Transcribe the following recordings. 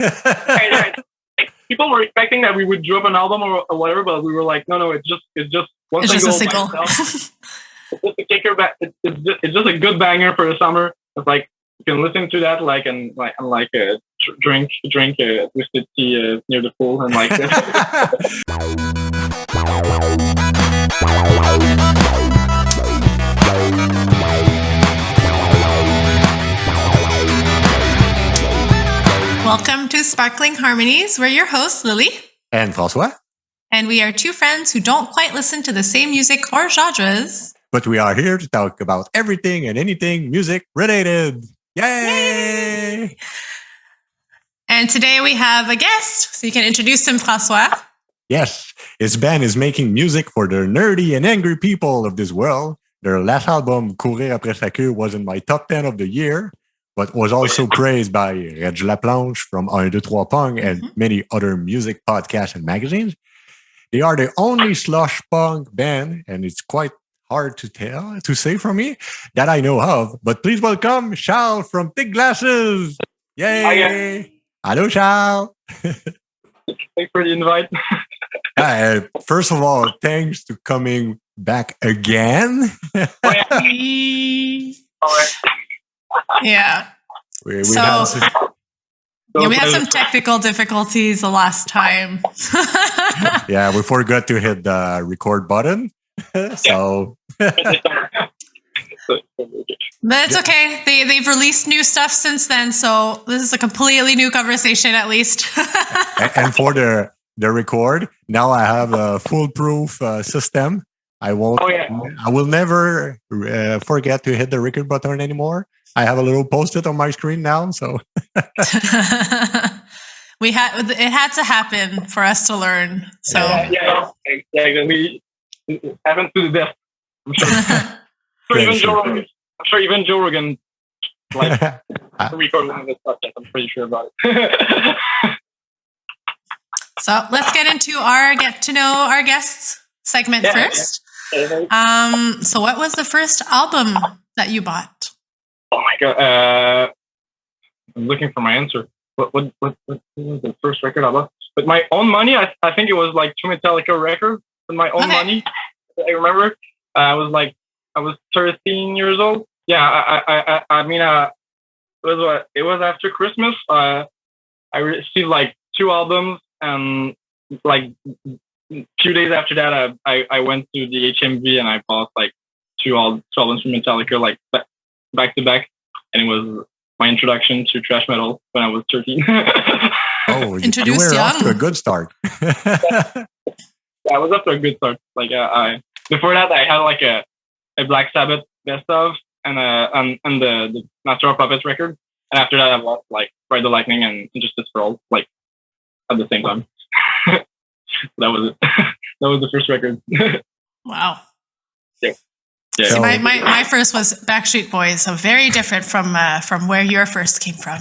Right. Like, people were expecting that we would drop an album or whatever, but we were like, no, it's just one It's single. just a single. By itself. It's just a kicker back. It's just a good banger for the summer. It's like you can listen to that and drink twisted tea near the pool and like. Welcome to Sparkling Harmonies. We're your hosts, Lily and François. And we are two friends who don't quite listen to the same music or genres. But we are here to talk about everything and anything music related. Yay! And today we have a guest, so you can introduce him, François. Yes, his band is making music for the nerdy and angry people of this world. Their last album, Courir après sa queue, was in my top 10 of the year, but was also praised by Reg Laplanche from 1-2-3 Pong and many other music podcasts and magazines. They are the only slush punk band, and it's quite hard to say from me, that I know of. But please welcome Charles from Thick Glasses. Yay! Hello, Charles. Thanks for the invite. First of all, thanks to coming back again. Yeah. We had some technical difficulties the last time. Yeah, we forgot to hit the record button. So, but it's okay. They've released new stuff since then, so this is a completely new conversation, at least. And for the record, now I have a foolproof system. I will never forget to hit the record button anymore. I have a little post-it on my screen now, so it had to happen for us to learn. So exactly. It happens to the best. I'm sure even Joe Rogan recorded one of this podcast. I'm pretty sure about it. So let's get into our get to know our guests segment first. Yeah. So what was the first album that you bought? Oh my god! I'm looking for my answer. What was the first record I bought? With my own money, I think it was like two Metallica records. With my own money, I remember. I was 13 years old. Yeah, it was after Christmas. I received like two albums, and like a few days after that, I went to the HMV and I bought like two albums from Metallica, like back to back, and it was my introduction to thrash metal when I was 13. Oh, you were off to a good start. I was off to a good start. Like before that, I had like a Black Sabbath best of and the Master of Puppets record, and after that, I bought like Ride the Lightning and Injustice for All like at the same time. That was it. That was the first record. Wow. Yeah. See, my first was Backstreet Boys, so very different from where your first came from.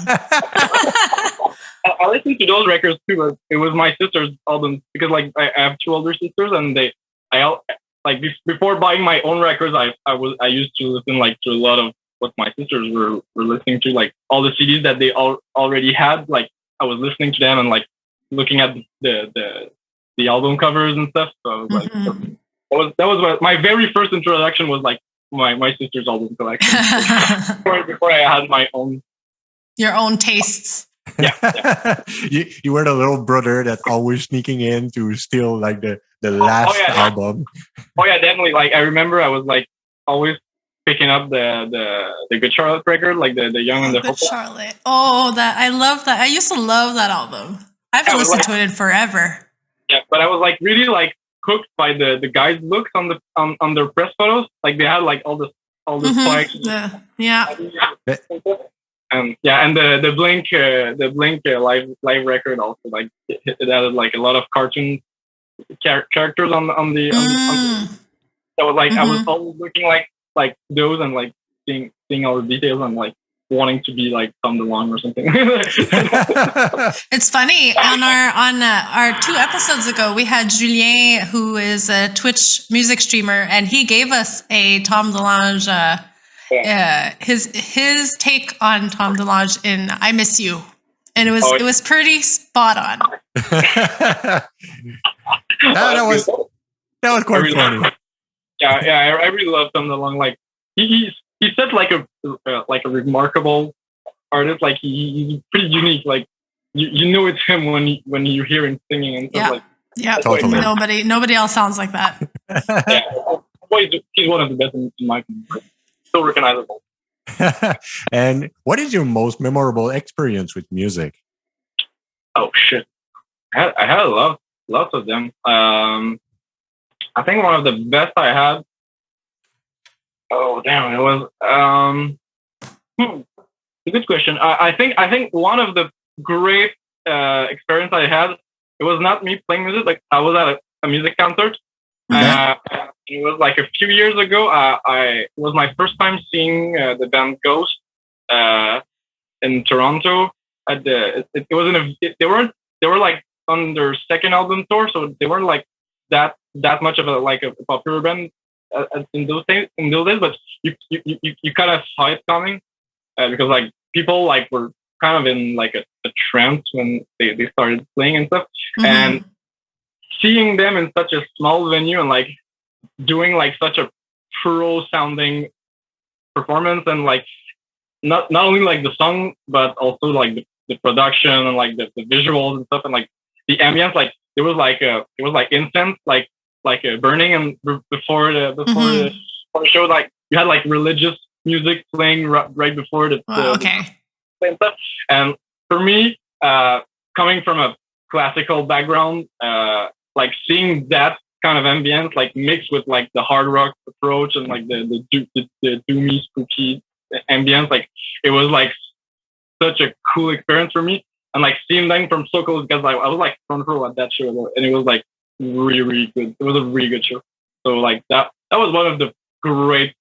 I listened to those records too, but it was my sister's album because like I have two older sisters, and before buying my own records, I used to listen like to a lot of what my sisters were listening to, like all the CDs that they already had. Like I was listening to them and like looking at the album covers and stuff. So I was like, that was my very first introduction was like my sister's album collection before I had my own. Your own tastes. Yeah. You were the little brother that's always sneaking in to steal like the last album. Oh yeah, definitely. Like I remember I was like always picking up the Good Charlotte record, like the Young and the Good Charlotte. Oh, I love that. I used to love that album. I haven't listened to it in forever. Yeah, but I was like really like hooked by the guys' looks on their press photos. Like they had like all the spikes. Yeah. And the Blink live record also like it added like a lot of cartoon characters on the that was like I was always looking like those and like seeing all the details and like wanting to be like Tom DeLonge or something. It's funny on our 2 episodes ago we had Julien, who is a Twitch music streamer, and he gave us a Tom DeLonge his take on Tom DeLonge in I Miss You. And it was pretty spot on. that was quite funny. Yeah, I really love Tom DeLonge. Like he's such like a remarkable artist. Like he's pretty unique. Like you know it's him when you hear him singing and stuff. Like totally. Nobody else sounds like that. He's one of the best in my opinion. So recognizable. And what is your most memorable experience with music? Oh shit, I had lots of them. I think one of the best I had. Oh damn, it was a good question. I think one of the great experience I had. It was not me playing music. Like I was at a music concert. It was like a few years ago. It was my first time seeing the band Ghost in Toronto. They were like on their second album tour, so they weren't like that much of a popular band in those days. But you kind of saw it coming because like people like were kind of in like a trance when they started playing and stuff, and seeing them in such a small venue and like doing like such a pro sounding performance and like not only like the song but also like the production and like the visuals and stuff and like the ambience, like it was like incense like burning, and before the show, like you had like religious music playing right before the stuff. And for me, coming from a classical background, like seeing that kind of ambience like mixed with like the hard rock approach and like the doomy spooky ambience, like it was like such a cool experience for me. And like seeing them from so close, because I was like front row at that show, and it was like really, really good. It was a really good show. So like that was one of the great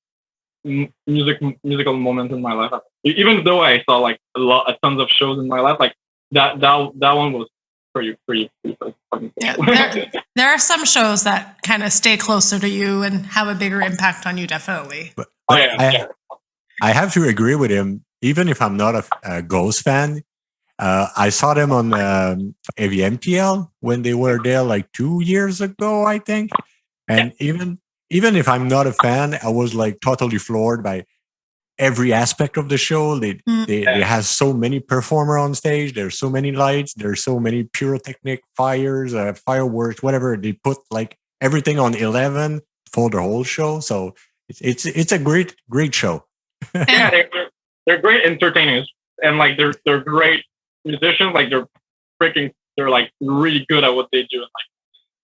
musical moments in my life. Even though I saw like a tons of shows in my life, like that one was pretty fucking cool. There are some shows that kind of stay closer to you and have a bigger impact on you, definitely. But I have to agree with him. Even if I'm not a Ghost fan, I saw them on AVMTL when they were there like 2 years ago, I think. And even if I'm not a fan, I was like totally floored by every aspect of the show. They have so many performers on stage. There's so many lights. There's so many pyrotechnic fires, fireworks, whatever. They put like everything on 11 for the whole show. So it's a great show. Yeah, they're great entertainers, and like they're great musicians. Like they're like really good at what they do.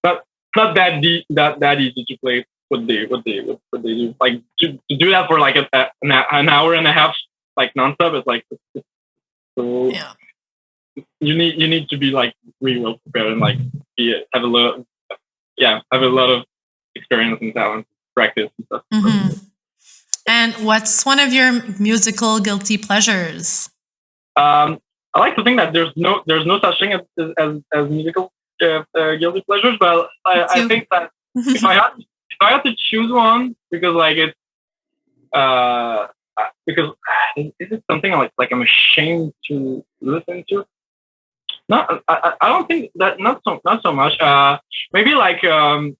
Like not that easy to play what they do. Like to do that for like an hour and a half, like nonstop. It's like so. Yeah. You need to be like really well prepared and like have a lot of experience and talent, practice and stuff. Mm-hmm. And what's one of your musical guilty pleasures? I like to think that there's no such thing as musical guilty pleasures, but I think that if I had to choose one, because like it's because this is something like I'm ashamed to listen to. I don't think that not so much. Maybe like I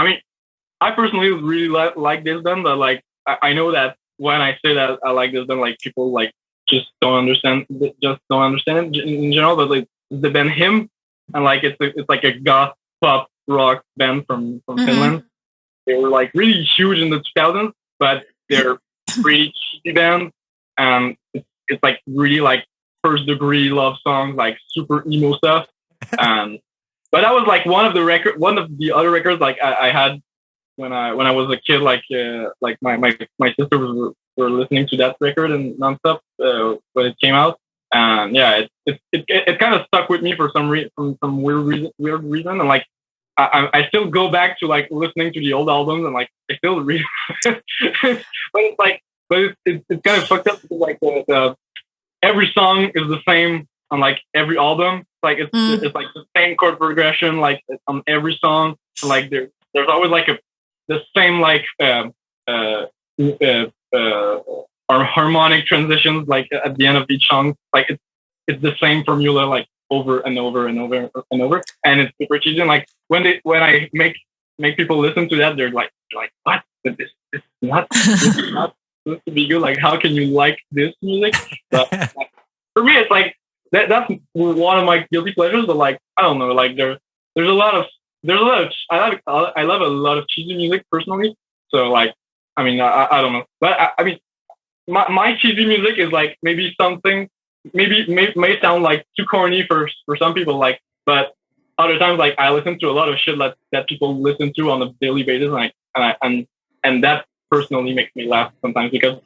mean, I personally really like this band, but like I know that when I say that I like this band, like people like just don't understand it in general. But like the band Him, and like it's like a goth pop rock band from Finland. They were like really huge in the 2000s, but they're pretty cheesy band, and it's like really like first degree love songs, like super emo stuff. But that was like one of the other records like I had when I was a kid. Like my sisters were listening to that record and nonstop when it came out. And yeah, it kind of stuck with me for some weird reason. And like I still go back to like listening to the old albums, and like I still read. but it's kind of fucked up because like every song is the same on like every album. Like it's like the same chord progression like on every song. Like there's always like the same like harmonic transitions like at the end of each song. Like it's the same formula like over and over and over and over, and it's super cheesy. And like when I make people listen to that, they're like what? But this is not supposed to be good. Like how can you like this music? But like, for me, it's like that's one of my guilty pleasures. But like I don't know, like there's a lot of I love a lot of cheesy music personally. So like I mean I don't know, but I mean my cheesy music is like maybe something may sound like too corny for some people, like, but other times like I listen to a lot of shit that people listen to on a daily basis, and that personally makes me laugh sometimes because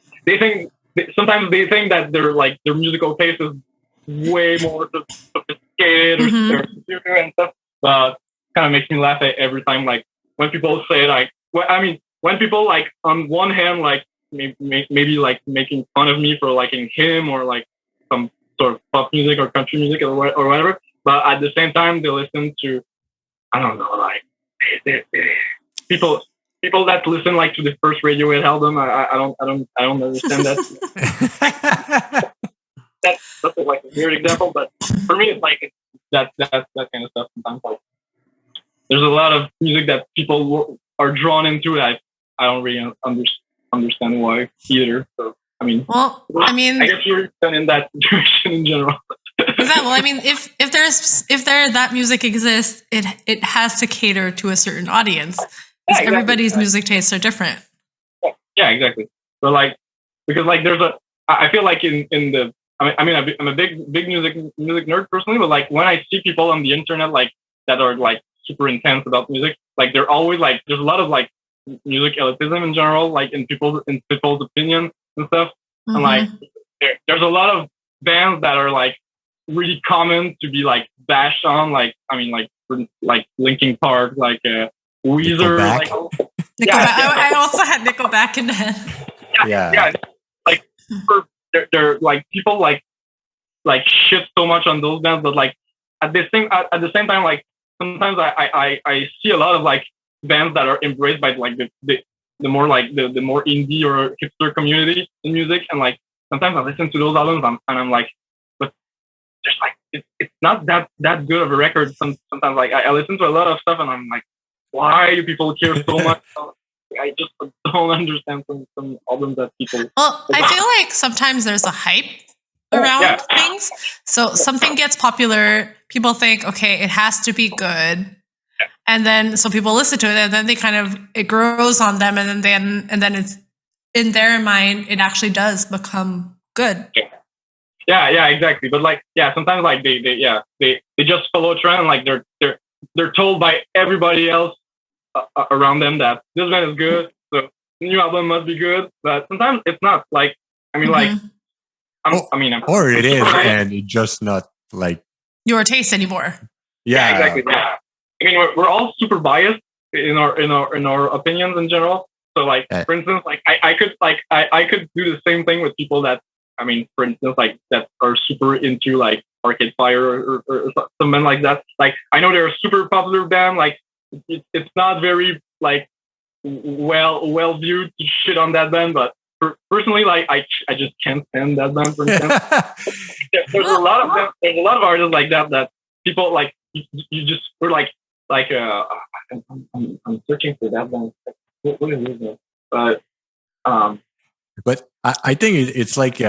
sometimes they think that their musical taste is way more sophisticated or superior and stuff, but kind of makes me laugh every time. Like when people say like, well, I mean, when people like on one hand like maybe like making fun of me for liking him or like some sort of pop music or country music or whatever, but at the same time they listen to, I don't know, like people that listen like to the first Radiohead album. I don't understand that. That's like a weird example, but for me it's like that kind of stuff. Sometimes like there's a lot of music that people are drawn into that I don't really understand why either. So I mean, I guess you're in that situation in general. Well, I mean, if that music exists, it has to cater to a certain audience. Yeah, exactly. Everybody's music tastes are different. Yeah, exactly. So like, because like I feel like in the, I'm a big music nerd personally, but like when I see people on the internet like that are like super intense about music, like they're always like, there's a lot of like music elitism in general, like in people's opinion and stuff. And like there's a lot of bands that are like really common to be like bashed on, like I mean like Linkin Park, like Weezer, like Nickelback. I also had Nickelback in the head. Yeah. Like they're like people like shit so much on those bands, but like at the same time, like sometimes I see a lot of like bands that are embraced by like the more like the more indie or hipster community in music, and like sometimes I listen to those albums and I'm like, but there's like it's not that good of a record. Sometimes like I listen to a lot of stuff and I'm like, why do people care so much? I just don't understand some albums that people. Well, I feel like sometimes there's a hype around things. So something gets popular, people think, okay, it has to be good. And then so people listen to it, and then it grows on them, and then it's in their mind it actually does become good. Yeah, exactly. But like, sometimes like they just follow trend. Like they're told by everybody else around them that this band is good, so the new album must be good. But sometimes it's not. Like I mean, like or it is, and it's just not like your taste anymore. Yeah, exactly. Yeah. I mean, we're all super biased in our opinions in general. So, like, for instance, like I could do the same thing with people that, I mean, for instance, like that are super into like Arcade Fire or something like that. Like, I know they're a super popular band. Like, it's not very like well viewed to shit on that band, but personally, like I just can't stand that band. For instance, there's a lot of them. There's a lot of artists like that people like. You just were like I'm searching for that one. What is it? But I think it's like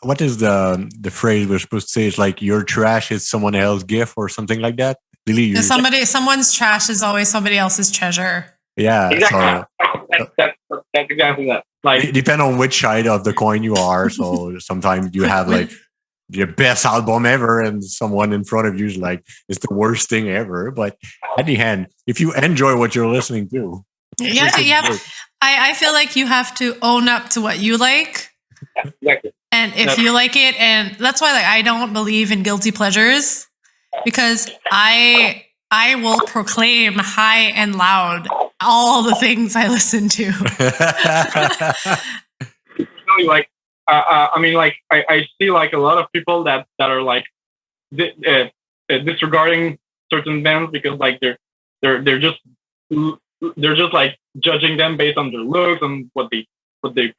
what is the phrase we're supposed to say? It's like your trash is someone else's gift or something like that. Really, someone's trash is always somebody else's treasure. Yeah, exactly. So, that's exactly that. Like, it depends on which side of the coin you are. So sometimes you have like your best album ever, and someone in front of you is like, it's the worst thing ever. But at the end, if you enjoy what you're listening to, I feel like you have to own up to what you like. Yeah, exactly. And if you like it, and that's why like I don't believe in guilty pleasures, because I will proclaim high and loud all the things I listen to. Really, like I mean, like I see like a lot of people that are like disregarding certain bands because like they're just like judging them based on their looks and what they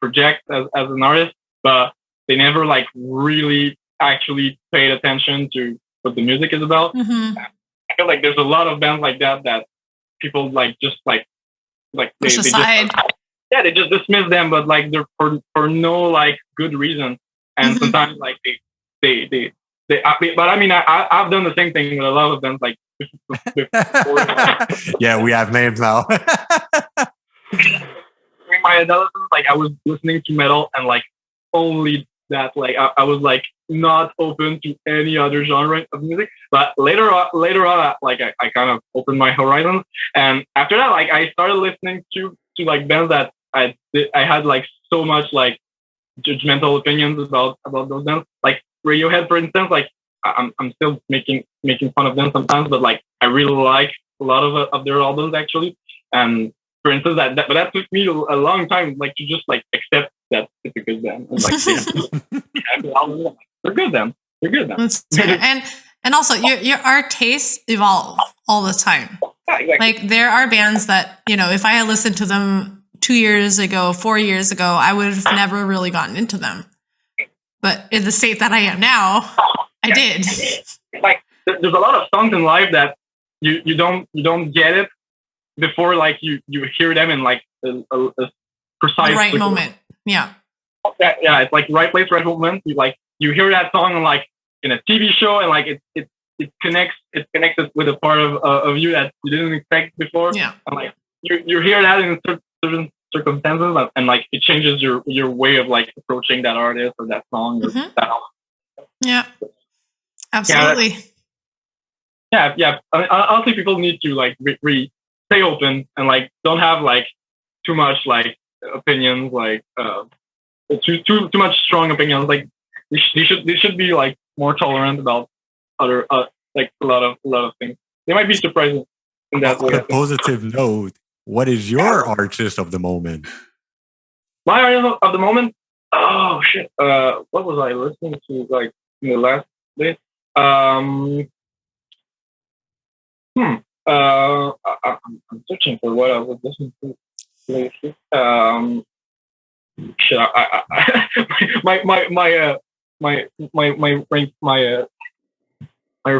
project as an artist, but they never like really actually paid attention to what the music is about. Mm-hmm. I feel like there's a lot of bands like that people like just like Push aside. they just dismiss them, but like they're for no like good reason. And sometimes like they but I mean I've done the same thing with a lot of them like before. Yeah, we have names now. During my adolescence, like I was listening to metal and like only that. Like I was like not open to any other genre of music. But later on, like I kind of opened my horizons, and after that, like I started listening to like bands that I had like so much like judgmental opinions about those bands. Like Radiohead, for instance. Like I'm still making fun of them sometimes, but like I really like a lot of their albums actually. And for instance, but that took me a long time, like to just like accept that it's a good band. And like they're good then. They're good then. And also your art tastes evolve all the time. Yeah, exactly. Like there are bands that, you know, if I had listened to them 2 years ago, 4 years ago, I would have never really gotten into them. But in the state that I am now, I did. Like there's a lot of songs in life that you don't get it before like you hear them in like a precise the right moment. Yeah. Yeah, it's like right place, right moment. You hear that song like in a TV show, and like it connects with a part of you that you didn't expect before. Yeah. And like you hear that in certain circumstances, and like it changes your way of like approaching that artist or that song or that album. Yeah. Absolutely. Yeah. I think people need to like stay open and like don't have like too much like opinions, like too much strong opinions. Like they should be like more tolerant about other like a lot of things. They might be surprising in that way. On a positive note, what is your artist of the moment? My artist of the moment? Oh shit! What was I listening to like in the last days? I'm searching for what I was listening to lately. Shit! My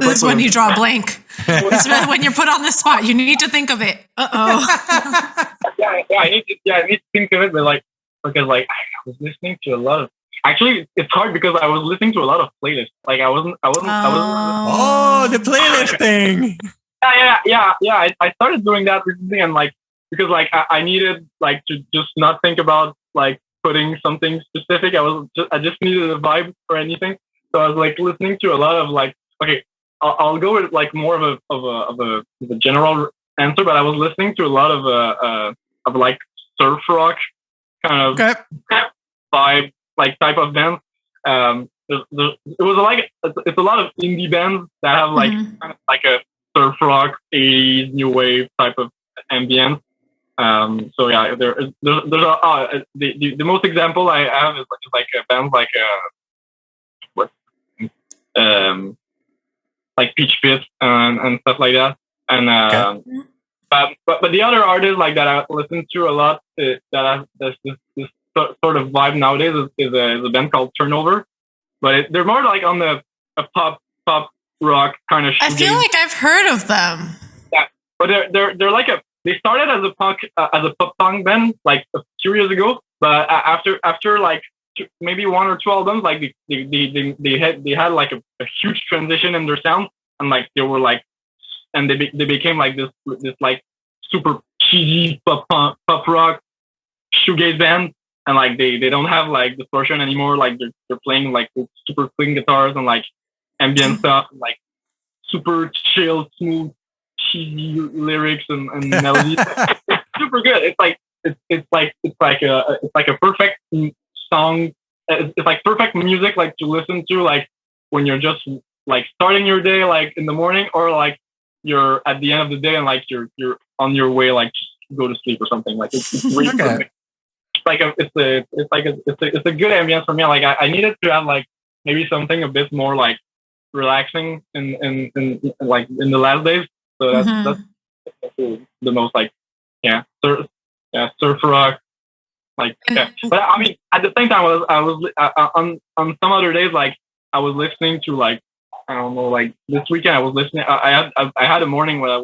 This is when you draw a blank. This is when you're put on the spot. You need to think of it. Yeah, I need to think of it, but like because like I was listening to a lot of. Actually, it's hard because I was listening to a lot of playlists. Like I wasn't. Oh, the playlist thing. Yeah. I started doing that recently, and like because like I needed like to just not think about like putting something specific. I just needed a vibe or anything. So I was like listening to a lot of like. Okay, I'll go with like more of a general answer, but I was listening to a lot of like surf rock kind of vibe, like type of band. It was like it's a lot of indie bands that have like kind of like a surf rock 80s new wave type of ambience. So yeah, there's the most example I have is like a band like like Peach Pit and stuff like that. And but the other artists like that I listen to a lot that have this sort of vibe nowadays is a band called Turnover, but they're more like on a pop rock kind of. I feel like I've heard of them. Yeah, but they're like they started as a pop punk band like a few years ago, but after like maybe 1 or 2 albums, like they had like a huge transition in their sound, and like they were like, and they became like this like super cheesy pop rock shoegaze band, and like they don't have like distortion anymore. Like they're playing like with super clean guitars and like ambient stuff, like super chill, smooth, cheesy lyrics and melodies. It's super good. It's like a perfect song. It's like perfect music like to listen to like when you're just like starting your day like in the morning, or like you're at the end of the day and like you're on your way like to go to sleep or something. Like it's really perfect. It's a good ambience for me. Like I needed to have like maybe something a bit more like relaxing in like in the last days. So that's the most like surf rock. Like, yeah. But I mean, at the same time, I was on some other days, like I was listening to like I don't know, like this weekend I was listening. I had a morning where I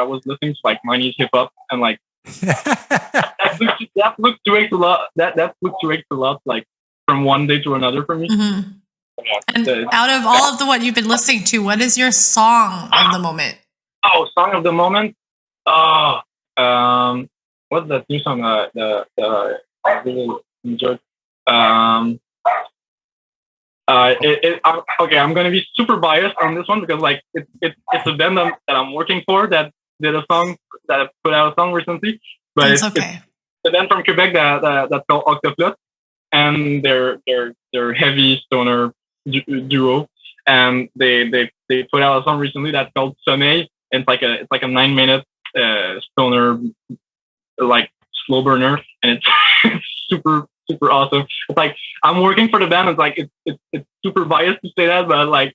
was listening to like Harmonies hip hop and like that fluctuates a lot. That fluctuates a lot, like from one day to another for me. Mm-hmm. And out of all of what you've been listening to, what is your song of the moment? Oh, song of the moment. Oh, what's that new song? I really enjoyed. Okay, I'm gonna be super biased on this one because like it's a band that I'm working for that did a song that put out a song recently, but it's a band from Quebec that's called Octopus, and they're heavy stoner duo, and they put out a song recently that's called Sommeil, and it's like a 9-minute stoner like slow burner, and it's super awesome. It's like I'm working for the band. It's like it's super biased to say that, but like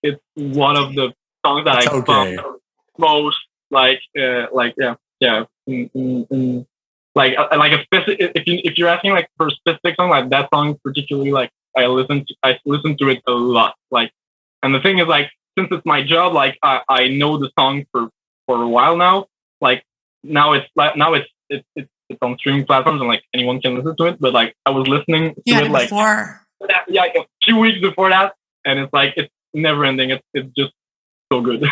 it's one of the songs that I found most like yeah. Like a specific. If you're asking like for a specific song, like that song particularly, like I listen to it a lot. Like, and the thing is like since it's my job, like I know the song for a while now. Like now it's on streaming platforms and like anyone can listen to it. But like I was listening to it like like a few weeks before that, and it's like it's never ending. It's just so good.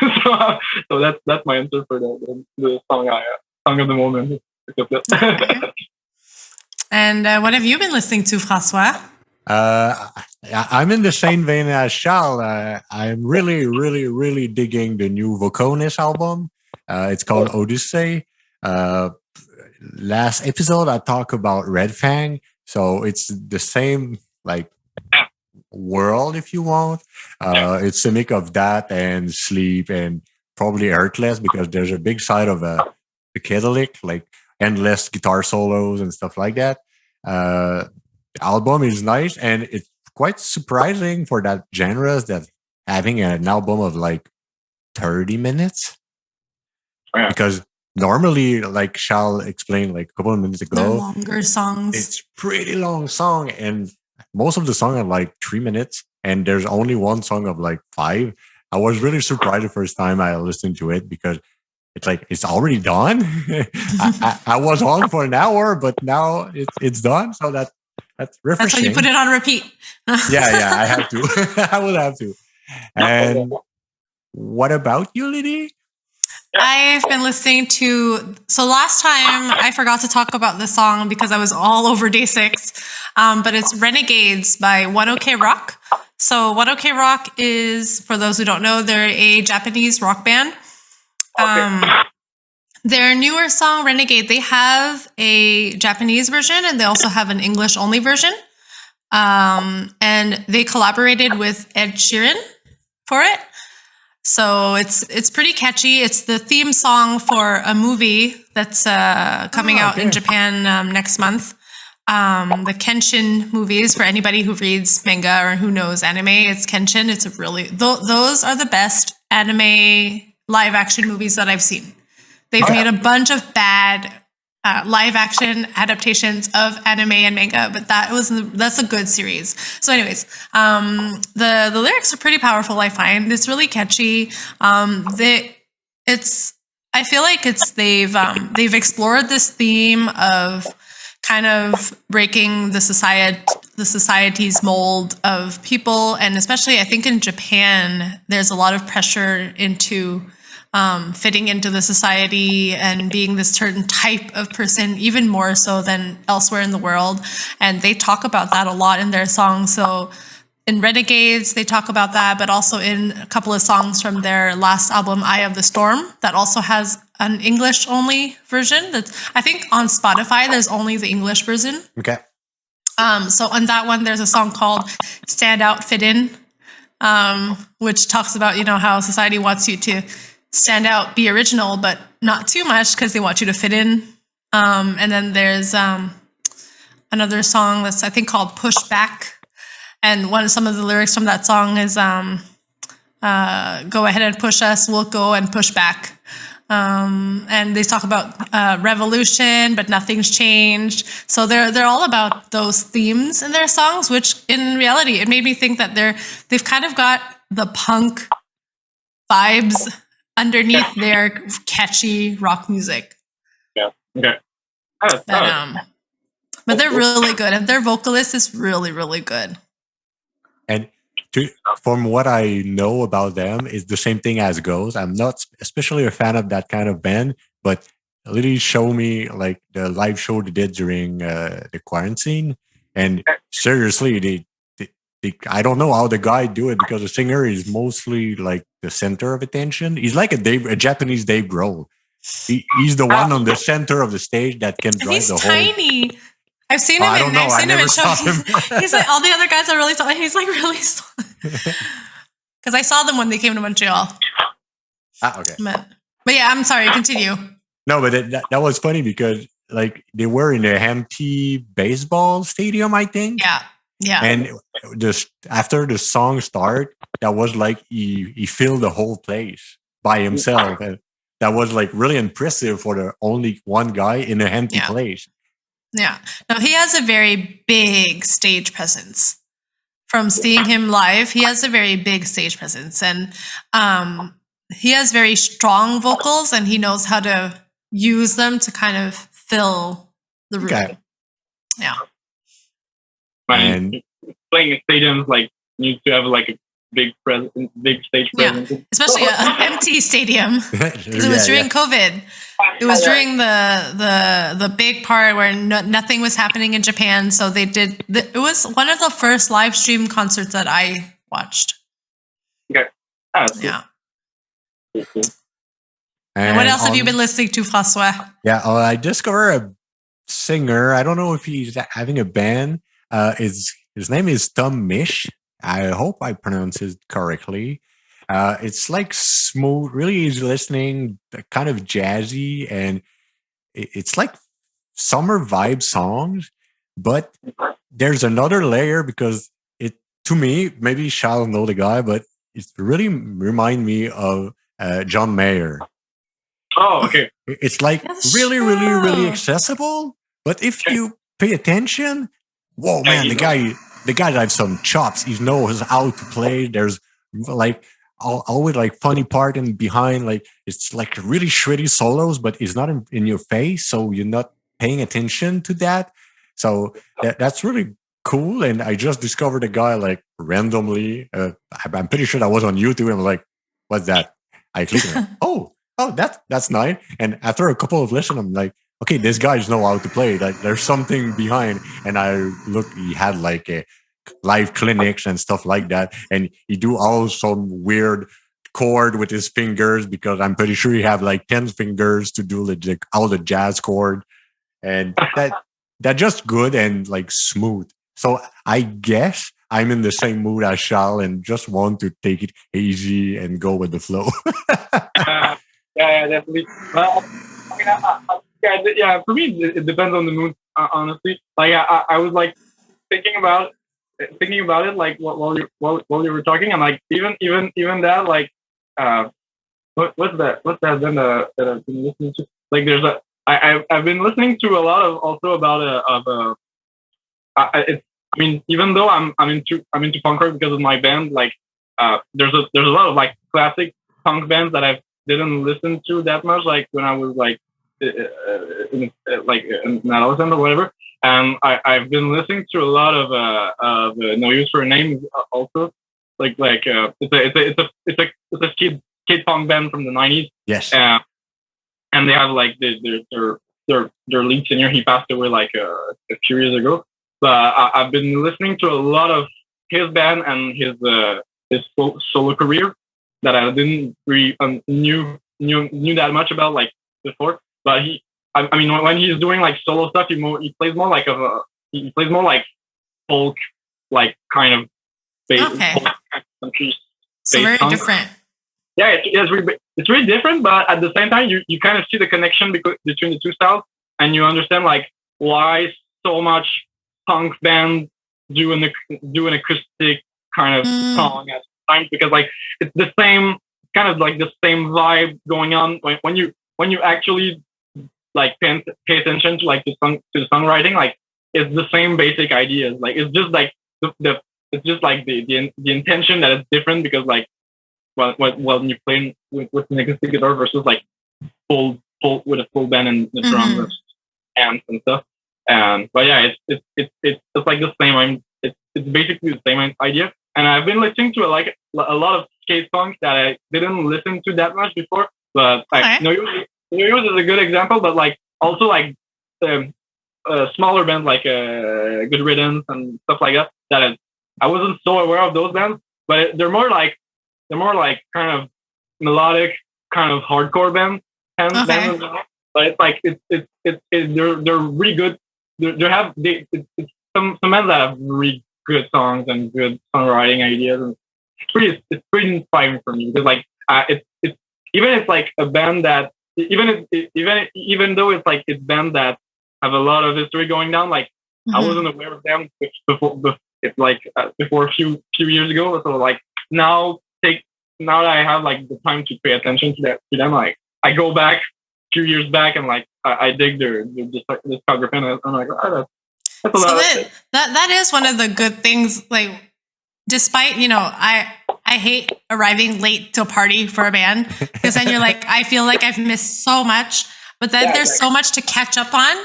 so that's my answer for the song of the moment. Okay. And what have you been listening to, François? I'm in the same vein as Charles. I'm really digging the new Voconis album. It's called Odyssey. Last episode I talked about Red Fang, so it's the same like world if you want. It's a mix of that and Sleep and probably Earthless because there's a big side of psychedelic, like endless guitar solos and stuff like that. The album is nice and it's quite surprising for that genres that having an album of like 30 minutes. Yeah. Because normally, like Charles explained like a couple of minutes ago, the longer songs. It's pretty long song, and most of the song are like 3 minutes, and there's only one song of like 5. I was really surprised the first time I listened to it because it's like it's already done. I was on for an hour, but now it's done. So that's refreshing. That's why you put it on repeat. yeah, I have to. I will have to. And what about you, Liddy? I've been listening to, so last time I forgot to talk about this song because I was all over Day 6, but it's Renegades by 1OK Rock. So 1OK Rock is, for those who don't know, they're a Japanese rock band. Their newer song, Renegade, they have a Japanese version and they also have an English only version. And they collaborated with Ed Sheeran for it. So it's pretty catchy. It's the theme song for a movie that's coming out in Japan next month. The Kenshin movies, for anybody who reads manga or who knows anime, it's Kenshin. It's a really those are the best anime live action movies that I've seen. They've made a bunch of bad live action adaptations of anime and manga, but that's a good series. So anyways, the lyrics are pretty powerful, I find. It's really catchy. I feel like they've explored this theme of kind of breaking the society's mold of people, and especially I think in Japan there's a lot of pressure into fitting into the society and being this certain type of person, even more so than elsewhere in the world. And they talk about that a lot in their songs. So in Renegades, they talk about that, but also in a couple of songs from their last album, Eye of the Storm, that also has an English-only version. That's, I think on Spotify, there's only the English version. Okay. So on that one, there's a song called Stand Out, Fit In, which talks about, how society wants you to stand out, be original, but not too much because they want you to fit in. And then there's another song that's I think called Push Back. And some of the lyrics from that song is go ahead and push us, we'll go and push back. And they talk about revolution, but nothing's changed. So they're all about those themes in their songs, which in reality, it made me think that they've kind of got the punk vibes underneath their catchy rock music. Yeah. Okay. But they're really good, and their vocalist is really, really good. And from what I know about them, it's the same thing as Ghost. I'm not especially a fan of that kind of band, but literally show me like the live show they did during the quarantine. And seriously, they I don't know how the guy do it because the singer is mostly like the center of attention. He's like a Japanese Dave Grohl. He's the one on the center of the stage that can drive he's the whole. Tiny. I've seen him. I don't know. I've seen I him never in saw shows. him. He's like all the other guys are really tall. He's like really tall. Because I saw them when they came to Montreal. Okay. But yeah, I'm sorry. Continue. No, but that was funny because like they were in a empty baseball stadium, I think. Yeah. Yeah. And just after the song start, that was like he filled the whole place by himself, and that was like really impressive for the only one guy in an empty place. Yeah. No, he has a very big stage presence. From seeing him live, he has a very big stage presence, and he has very strong vocals, and he knows how to use them to kind of fill the room. Okay. Yeah. And playing in stadiums, like, needs to have like a big stage presence. Yeah, especially an empty stadium because it was during COVID. It was during the big part where nothing was happening in Japan. So they did. It was one of the first live stream concerts that I watched. Okay. Yeah. Cool. And what else have you been listening to, François? Yeah, I discovered a singer. I don't know if he's having a band. His name is Tom Misch. I hope I pronounce it correctly. It's like smooth, really easy listening, kind of jazzy, and it's like summer vibe songs. But there's another layer because to me, maybe Charles know the guy, but it really remind me of John Mayer. Oh, okay. It's like really, really, really accessible. But if you pay attention, whoa, man, the guy has some chops. He knows how to play. There's like always like funny part in behind. Like it's like really shreddy solos, but it's not in your face, so you're not paying attention to that. So that's really cool. And I just discovered a guy like randomly. I'm pretty sure that was on YouTube. I'm like, what's that? I clicked on it. Oh, that's nice. And after a couple of listens, I'm like, okay, this guy know how to play. Like there's something behind. And I look, he had like a live clinics and stuff like that. And he do all some weird chord with his fingers because I'm pretty sure he have like 10 fingers to do all the jazz chord. And that just good and like smooth. So I guess I'm in the same mood as Charles and just want to take it easy and go with the flow. Yeah, definitely. Well, for me, it depends on the mood. Honestly, like I was like thinking about it, like while you were talking, and like even that, like what's that then that I've been listening to? Like there's I've been listening to a lot of also about even though I'm into punk rock because of my band, like there's a lot of like classic punk bands that I didn't listen to that much, like when I was like in adolescent or whatever. And I've been listening to a lot of No Use for a Name also, like it's a kid punk band from the 90s. Yes. And they have like their lead singer. He passed away like a few years ago. But I've been listening to a lot of his band and his solo career that I didn't really knew that much about like before. But when he's doing like solo stuff, he plays more like folk, like kind of country. So very different. Yeah, it's really different, but at the same time, you kind of see the connection between the two styles, and you understand like why so much punk bands do an acoustic kind of song at times, because like it's the same kind of like the same vibe going on when you actually like pay attention to like the songwriting. Like it's the same basic ideas. Like it's just like the it's just like the intention that is different because like when you play with an acoustic guitar versus like full with a full band and the drums amps and stuff. But yeah, it's like the same. It's basically the same idea. And I've been listening to a lot of skate songs that I didn't listen to that much before. But like No Use is a good example. But like also like smaller bands like Good Riddance and stuff like that. I wasn't so aware of those bands, but they're more like kind of melodic, kind of hardcore bands. Bands, but it's like they're really good. It's some bands that have really good songs and good songwriting ideas, and it's pretty inspiring for me because like it's even it's like a band that even though it's like it's bands that have a lot of history going down. Like I wasn't aware of them before a few years ago. So like now that I have like the time to pay attention to them, like I go back a few years back and like I dig their discography and I'm like, oh, that's a lot. So that is one of the good things. Like, despite I hate arriving late to a party for a band because then you're like, I feel like I've missed so much, but then there's so much to catch up on.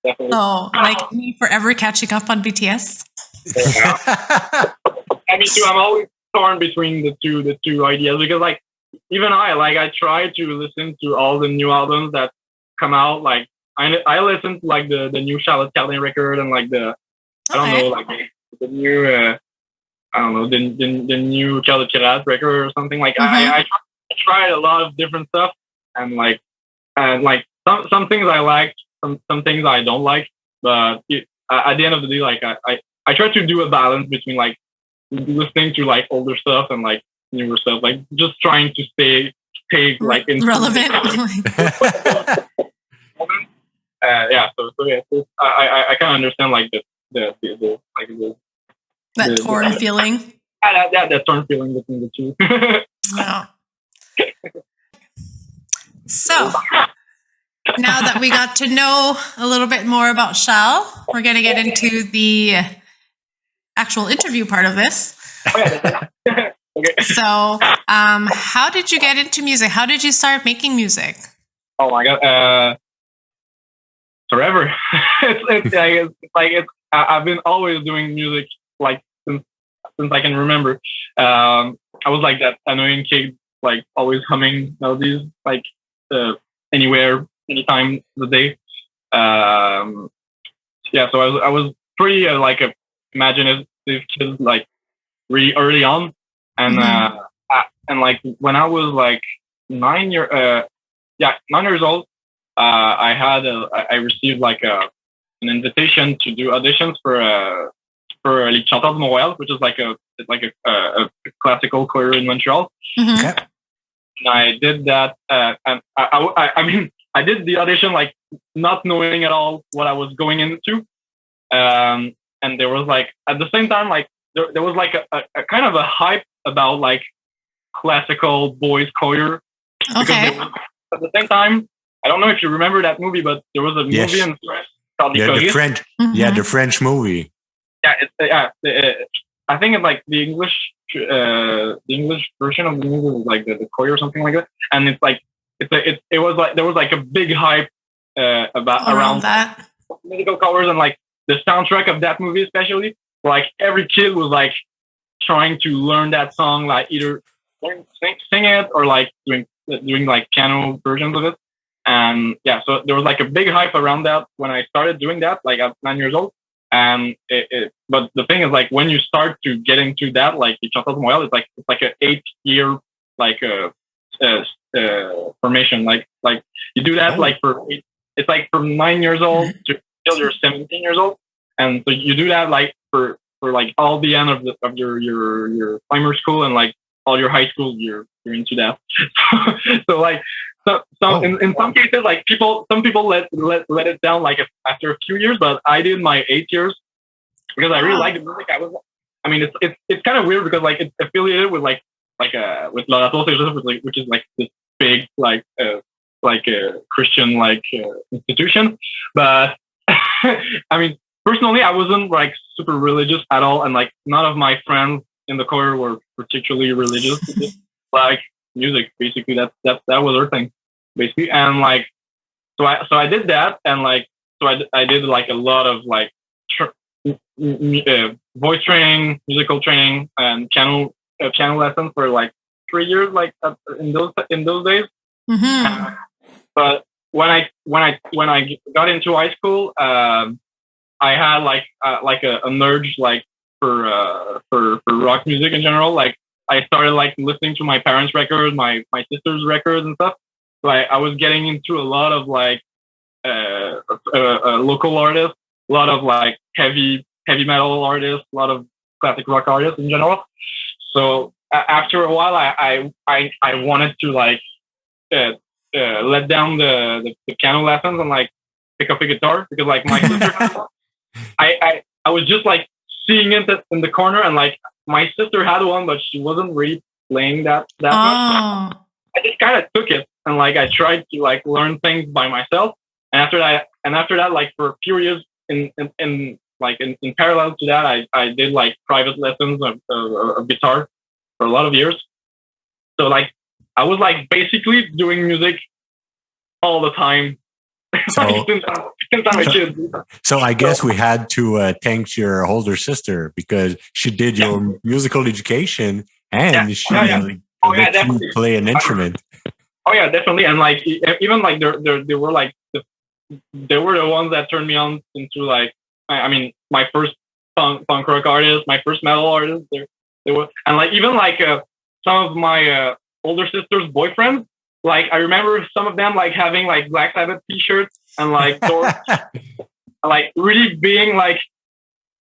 Definitely. So like me forever catching up on BTS. I mean, too. I'm always torn between the two ideas because like even I try to listen to all the new albums that come out. Like I listen to like the new Charles de Villers record and like the the new the new Charles de Villers record or something. Like I tried a lot of different stuff and like some things I liked, some things I don't like. But at the end of the day, like I try to do a balance between like listening to like older stuff and like newer stuff, like just trying to stay like in relevant. Yeah, so yeah, I kind of understand like the torn feeling. That torn feeling between the two. Yeah. So now that we got to know a little bit more about Charles, we're going to get into the actual interview part of this. Okay. So, how did you get into music? How did you start making music? Oh my God. Forever. I've been always doing music like since I can remember. I was like that annoying kid, like always humming melodies, like anywhere, anytime of the day. Yeah, so I was pretty like a imaginative kid, like really early on, and and like when I was like 9 years old, I received like an invitation to do auditions for Les Chanteurs de Montréal, which is like a classical choir in Montreal. And I did that, and I mean I did the audition like not knowing at all what I was going into, and there was like at the same time like there was like a kind of a hype about like classical boys choir. Okay. Because at the same time, I don't know if you remember that movie, but there was a movie in France called the French, the French movie. Yeah, I think it's like the English version of the movie was like the choir or something like that, and it's like it was like there was like a big hype around that musical covers and like the soundtrack of that movie especially. Like every kid was like trying to learn that song, like either sing it or like doing like piano versions of it. And yeah, so there was like a big hype around that when I started doing that, like at 9 years old. And but the thing is, like when you start to get into that, like Les Chanteurs de Montréal, it's like an 8-year like formation. Like you do that it's like from 9 years old to till you're 17 years old, and so you do that like for like all the end of your primary school and like all your high school, you're into that. So like in some cases, like some people let it down like after a few years, but I did my 8 years because I really like the music. I mean, it's kind of weird because like it's affiliated with like with La which is like this big like a Christian institution. But I mean, personally, I wasn't like super religious at all, and like none of my friends in the choir were particularly religious. Just like music, basically. That was our thing, basically. And like, so I did that, and like, so I did like a lot of like voice training, musical training, and piano lessons for like 3 years, like in those days. Mm-hmm. But when I got into high school, I had like an urge like for rock music in general. Like I started like listening to my parents' records, my sister's records and stuff. So I was getting into a lot of like local artists, a lot of like heavy metal artists, a lot of classic rock artists in general. So after a while, I wanted to like let down the piano lessons and like pick up a guitar, because like my sister, I was just like seeing it in the corner, and like my sister had one, but she wasn't really playing that much. I just kind of took it, and like I tried to like learn things by myself. And after that, like for a few years in parallel to that, I did like private lessons of guitar for a lot of years. So like I was like basically doing music all the time. So, since I'm a kid. So I guess we had to thank your older sister, because she did your musical education, and she let you play an instrument. Oh yeah, definitely. And like even like they were like they were the ones that turned me on into like, I mean, my first punk rock artist, my first metal artist. They were, and like even like some of my older sister's boyfriends. Like I remember some of them like having like Black Sabbath T-shirts and like like really being like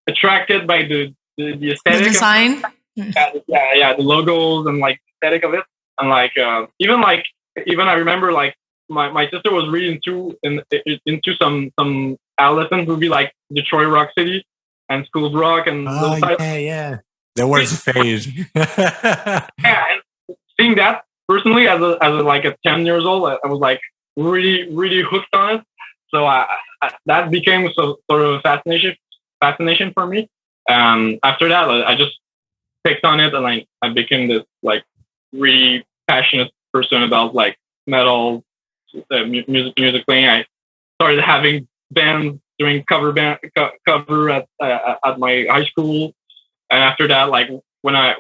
attracted by the aesthetic, the design, the logos and like aesthetic of it, and like even I remember like my sister was really into some adolescents who would be like Detroit Rock City and School of Rock and those types. Yeah. There was a phase. Yeah, and seeing that personally as a 10 years old, I was like really hooked on it. So that became sort of a fascination for me. After that, I just picked on it, and I became this like really passionate person about like metal music playing. I started having bands doing cover at my high school, and after that, like when I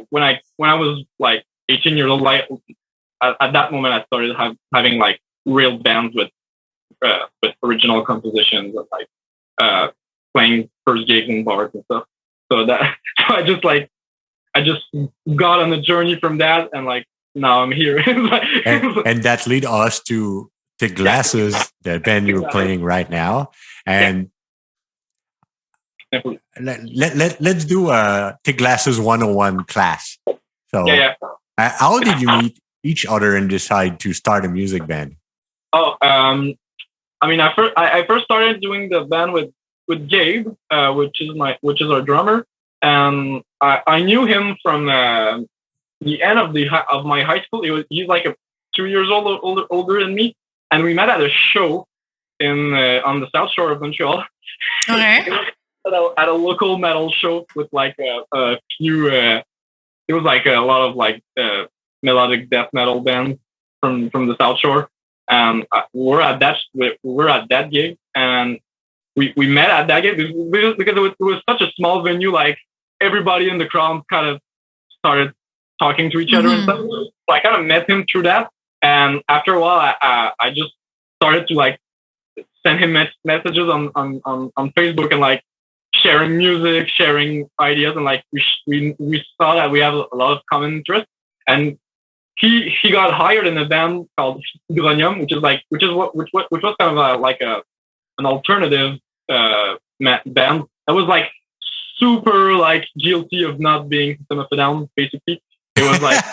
was like 18 years old, like at that moment, I started having like real bands with original compositions and like playing first gigs in bars and stuff. So I just got on the journey from that, and like now I'm here. and that lead us to Thick Glasses, the band you're playing right now. And let's do a Thick Glasses 101 class. So how did you meet each other and decide to start a music band? I mean, I first started doing the band with Gabe, which is our drummer, and I knew him from the end of my high school. He's like 2 years older than me, and we met at a show on the South Shore of Montreal. Okay. At a local metal show with like a few. It was like a lot of like melodic death metal bands from the South Shore. We're at that gig, and we met at that gig because it was such a small venue. Like everybody in the crowd kind of started talking to each other and stuff. So I kind of met him through that, and after a while, I just started to like send him messages on Facebook and like sharing music, sharing ideas, and like we saw that we have a lot of common interests. And he got hired in a band called Gronium, which was kind of like an alternative band that was like super like guilty of not being System of a Down. Basically, it was like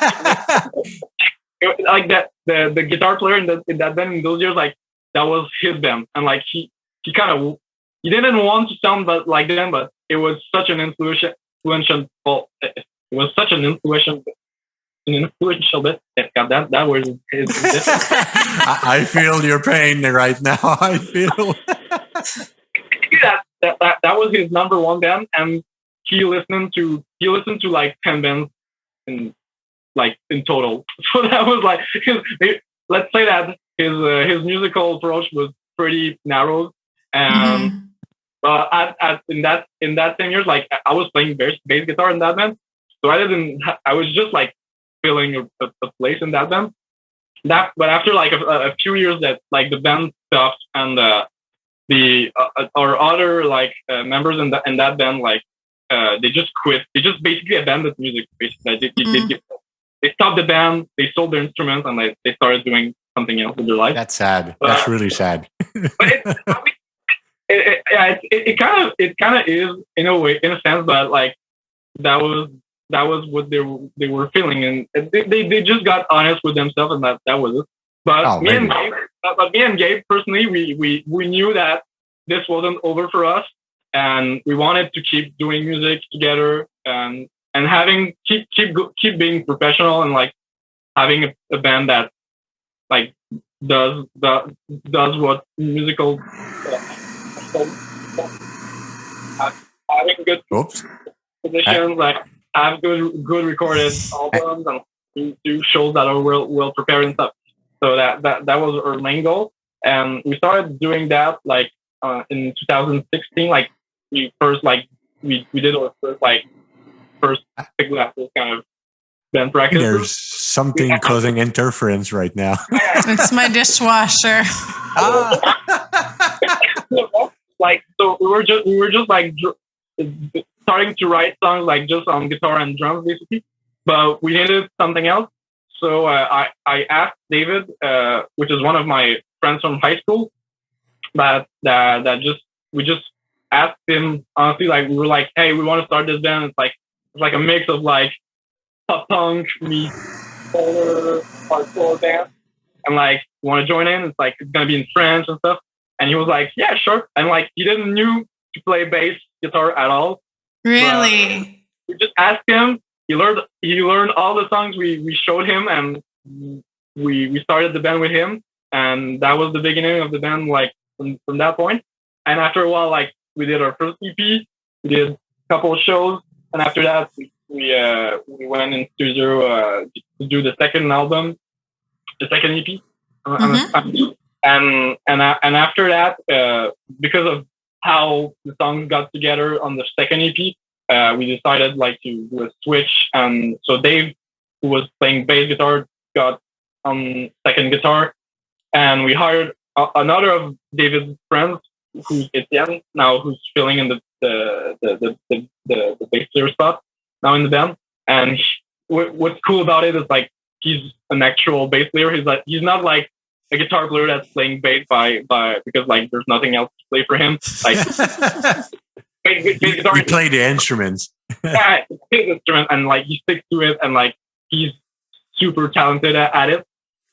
like that the guitar player in that band in those years, like that was his band, and like he didn't want to sound like them, but it was such an influential an influential bit. That was his I feel your pain right now. I feel that was his number one band, and he listened to like 10 bands in total. So that was like let's say that his musical approach was pretty narrow. But in that same years, like I was playing bass guitar in that band, so I was just like filling a place in that band. But after like a few years that like the band stopped, and our other like members in that band, like they just quit. They just basically abandoned music. Basically, they stopped the band. They sold their instruments, and they started doing something else with their life. That's sad. That's really sad. But it kind of is in a way, in a sense, but like that was what they were feeling, and they just got honest with themselves, and that was it. But me and Gabe personally, we knew that this wasn't over for us, and we wanted to keep doing music together, and having keep being professional, and like having a band that like does what musical having good positions, like have good recorded albums, and do shows that are well prepared and stuff. So that was our main goal, and we started doing that like in 2016. Like we did our first big kind of band practice. There's something causing interference right now. It's my dishwasher. Like, so we were just like starting to write songs like just on guitar and drums basically, but we needed something else. So I asked David, which is one of my friends from high school, we just asked him honestly, like we were like, hey, we want to start this band. It's like a mix of like pop punk meets solar hardcore band, and like want to join in? It's like it's gonna be in French and stuff. And he was like, yeah, sure. And like he didn't knew to play bass guitar at all. Really? We just asked him. He learned all the songs we showed him, and we started the band with him, and that was the beginning of the band. Like from that point. And after a while, like we did our first EP, we did a couple of shows, and after that we went in studio to do the second album, the second EP. And after that, because of how the songs got together on the second EP, we decided like to do a switch. And so Dave, who was playing bass guitar, got on second guitar, and we hired another of David's friends, who's Etienne now, who's filling in the bass player spot now in the band. And what's cool about it is like he's an actual bass player. He's not like a guitar player that's playing bass because like there's nothing else to play for him. Like we play the instruments. Yeah, his instrument, and like he sticks to it, and like he's super talented at it.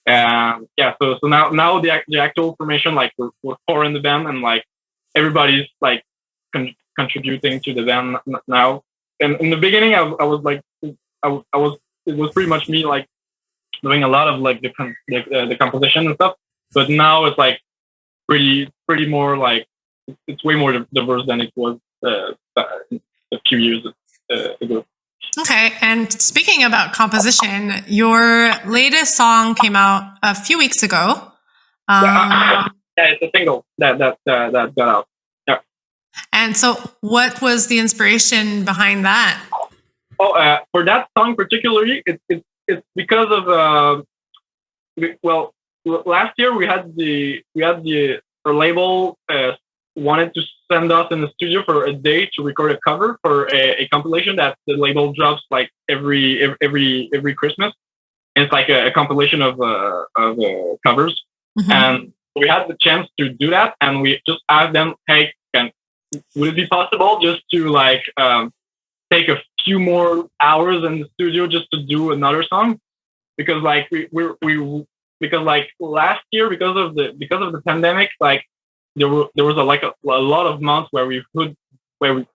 Yeah, so now the actual formation, like we're four in the band, and like everybody's like contributing to the band now. And in the beginning, I was like, it was pretty much me like doing a lot of like the composition and stuff. But now it's like pretty more like it's way more diverse than it was a few years ago. Okay, and speaking about composition, your latest song came out a few weeks ago. Yeah, it's a single that got out. Yeah. And so, what was the inspiration behind that? Oh, for that song particularly, it's because of last year we had our label wanted to send us in the studio for a day to record a cover for a compilation that the label drops like every Christmas. And it's like a compilation of covers. Mm-hmm. And we had the chance to do that, and we just asked them, hey, would it be possible just to like take a few more hours in the studio just to do another song? Because like because like last year, because of the pandemic, like there was a lot of months where we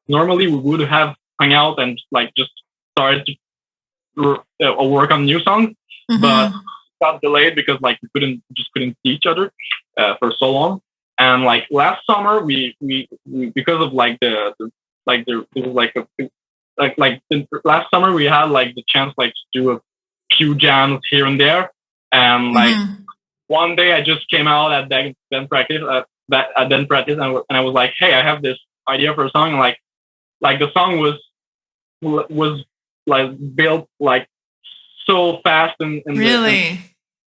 normally would have hung out and like just started work on new songs, Mm-hmm. but got delayed because like we couldn't see each other for so long. And like last summer, we because of like the like there was like a last summer we had like the chance like to do a few jams here and there, and like one day I just came out at band practice and I was like, hey, I have this idea for a song. And like the song was like built like so fast and Really?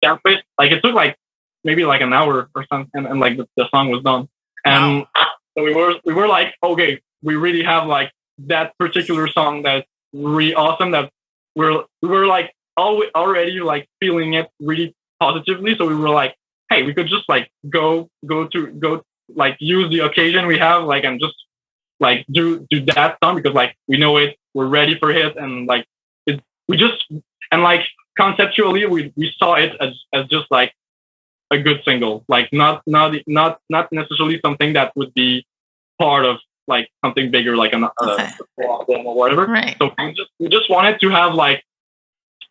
like it took like maybe like an hour or something, and like the song was done. And Wow. so we were like, okay, we really have like that particular song that's really awesome. That we were like already like feeling it really positively. So we were like, hey, we could just like go like use the occasion we have like and just like do that song because like we know it, we're ready for it, and like we just and like conceptually we saw it as just like a good single, like not necessarily something that would be part of like something bigger, like an album or whatever. Right. So we just wanted to have like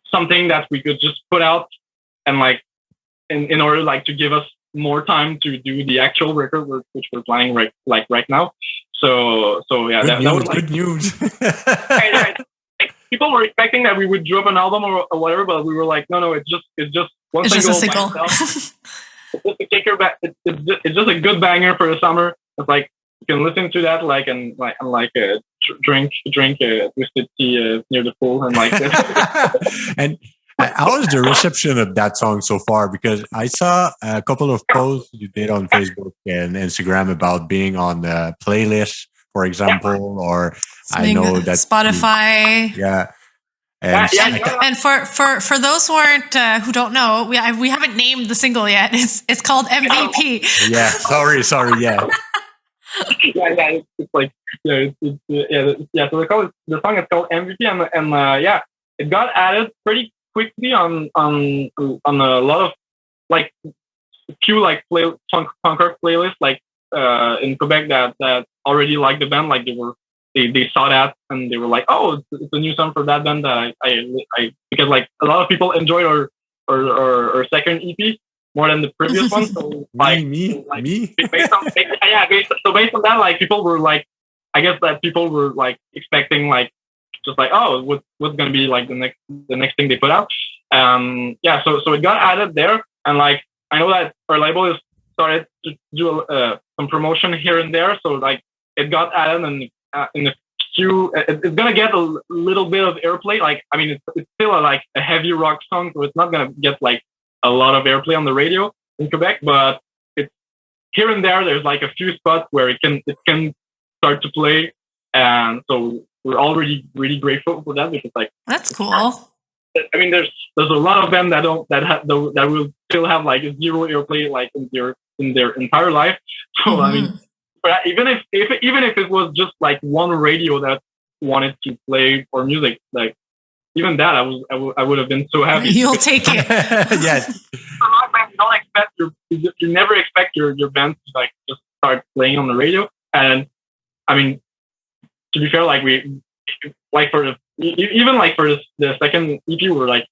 something that we could just put out and like in order like to give us more time to do the actual record which we're planning right now. So yeah, that was like, good news. right. Like, people were expecting that we would drop an album or whatever, but we were like, no, it's just one It's single. just a single. It's just a kicker back. It's just a good banger for the summer. It's like you can listen to that like and drink twisted tea near the pool and like. And how was the reception of that song so far? Because I saw a couple of posts you did on Facebook and Instagram about being on the playlist, for example, or I know that Spotify. And for those who don't know, we haven't named the single yet. It's called MVP. Yeah, sorry, yeah. It's like So the song is called MVP, and it got added pretty quickly on a lot of like few like punk rock playlists like in Quebec that already liked the band, like they saw that and they were like, oh, it's a new song for that band that I because like a lot of people enjoyed our second EP more than the previous one. So me. Based on that, like people were like, I guess that people were like expecting like just like, oh, what's gonna be like the next thing they put out. So it got added there, and like I know that our label is started to do some promotion here and there, so like it got added and in a few, it's gonna get a little bit of airplay. Like I mean, it's still like a heavy rock song, so it's not gonna get like a lot of airplay on the radio in Quebec, but it's here and there. There's like a few spots where it can start to play, and so we're already really grateful for that because like that's cool. I mean, there's a lot of them that will still have like zero airplay like in their entire life. So I mean, but even if it was just like one radio that wanted to play for music, like even that I would have been so happy. You'll take it. Yes. You never expect your band to like just start playing on the radio, and I mean, to be fair, like we like for the second EP, we were like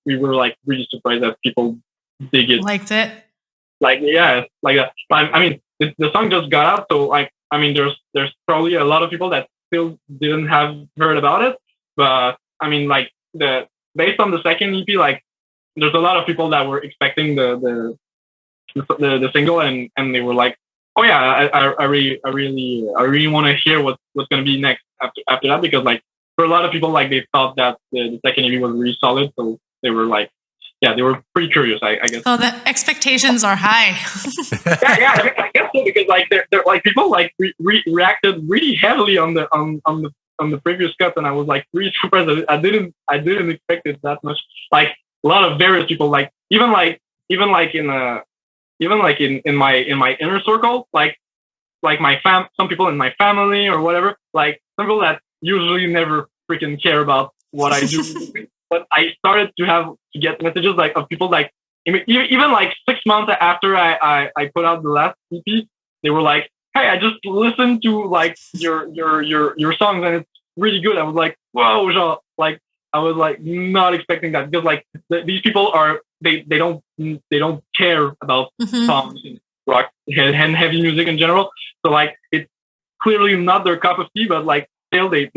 really surprised that people dig it, liked it. Like yeah, like that. I mean, the song just got out, so like I mean, there's probably a lot of people that still didn't have heard about it, but I mean, like based on the second EP, like there's a lot of people that were expecting the single, and they were like, oh yeah, I really want to hear what's going to be next after that, because like for a lot of people, like they thought that the second EP was really solid, so they were like, yeah, they were pretty curious, I guess. So the expectations are high. yeah, I guess so, because like they're like people like reacted really heavily on the previous cut, and I was like really surprised. I didn't expect it that much. Like a lot of various people, like even in my inner circle, like some people in my family or whatever, like some people that usually never freaking care about what I do. But I started to get messages like of people like even like 6 months after I put out the last EP, they were like, hey, I just listened to like your songs and it's really good. I was like, whoa, genre, like I was like not expecting that because like these people are they don't care about songs and rock and heavy music in general. So like it's clearly not their cup of tea, but like still they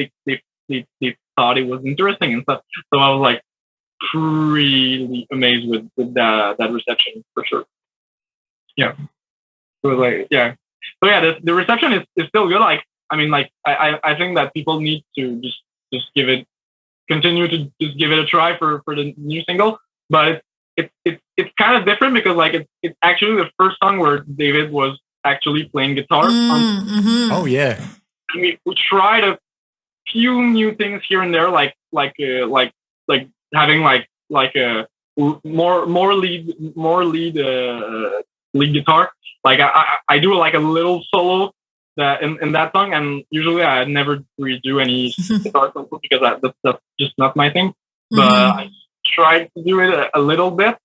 thought it was interesting and stuff. So I was like really amazed with that reception for sure. Yeah. So it was like yeah. So yeah, the reception is still good. Like I mean like I think that people need to just continue to just give it a try for the new single. But it's kind of different because like it's actually the first song where David was actually playing guitar. Oh yeah. We tried a few new things here and there, like having like a more lead guitar. Like I do like a little solo that in that song, and usually I never redo any guitar solos because that's just not my thing. But I tried to do it a little bit,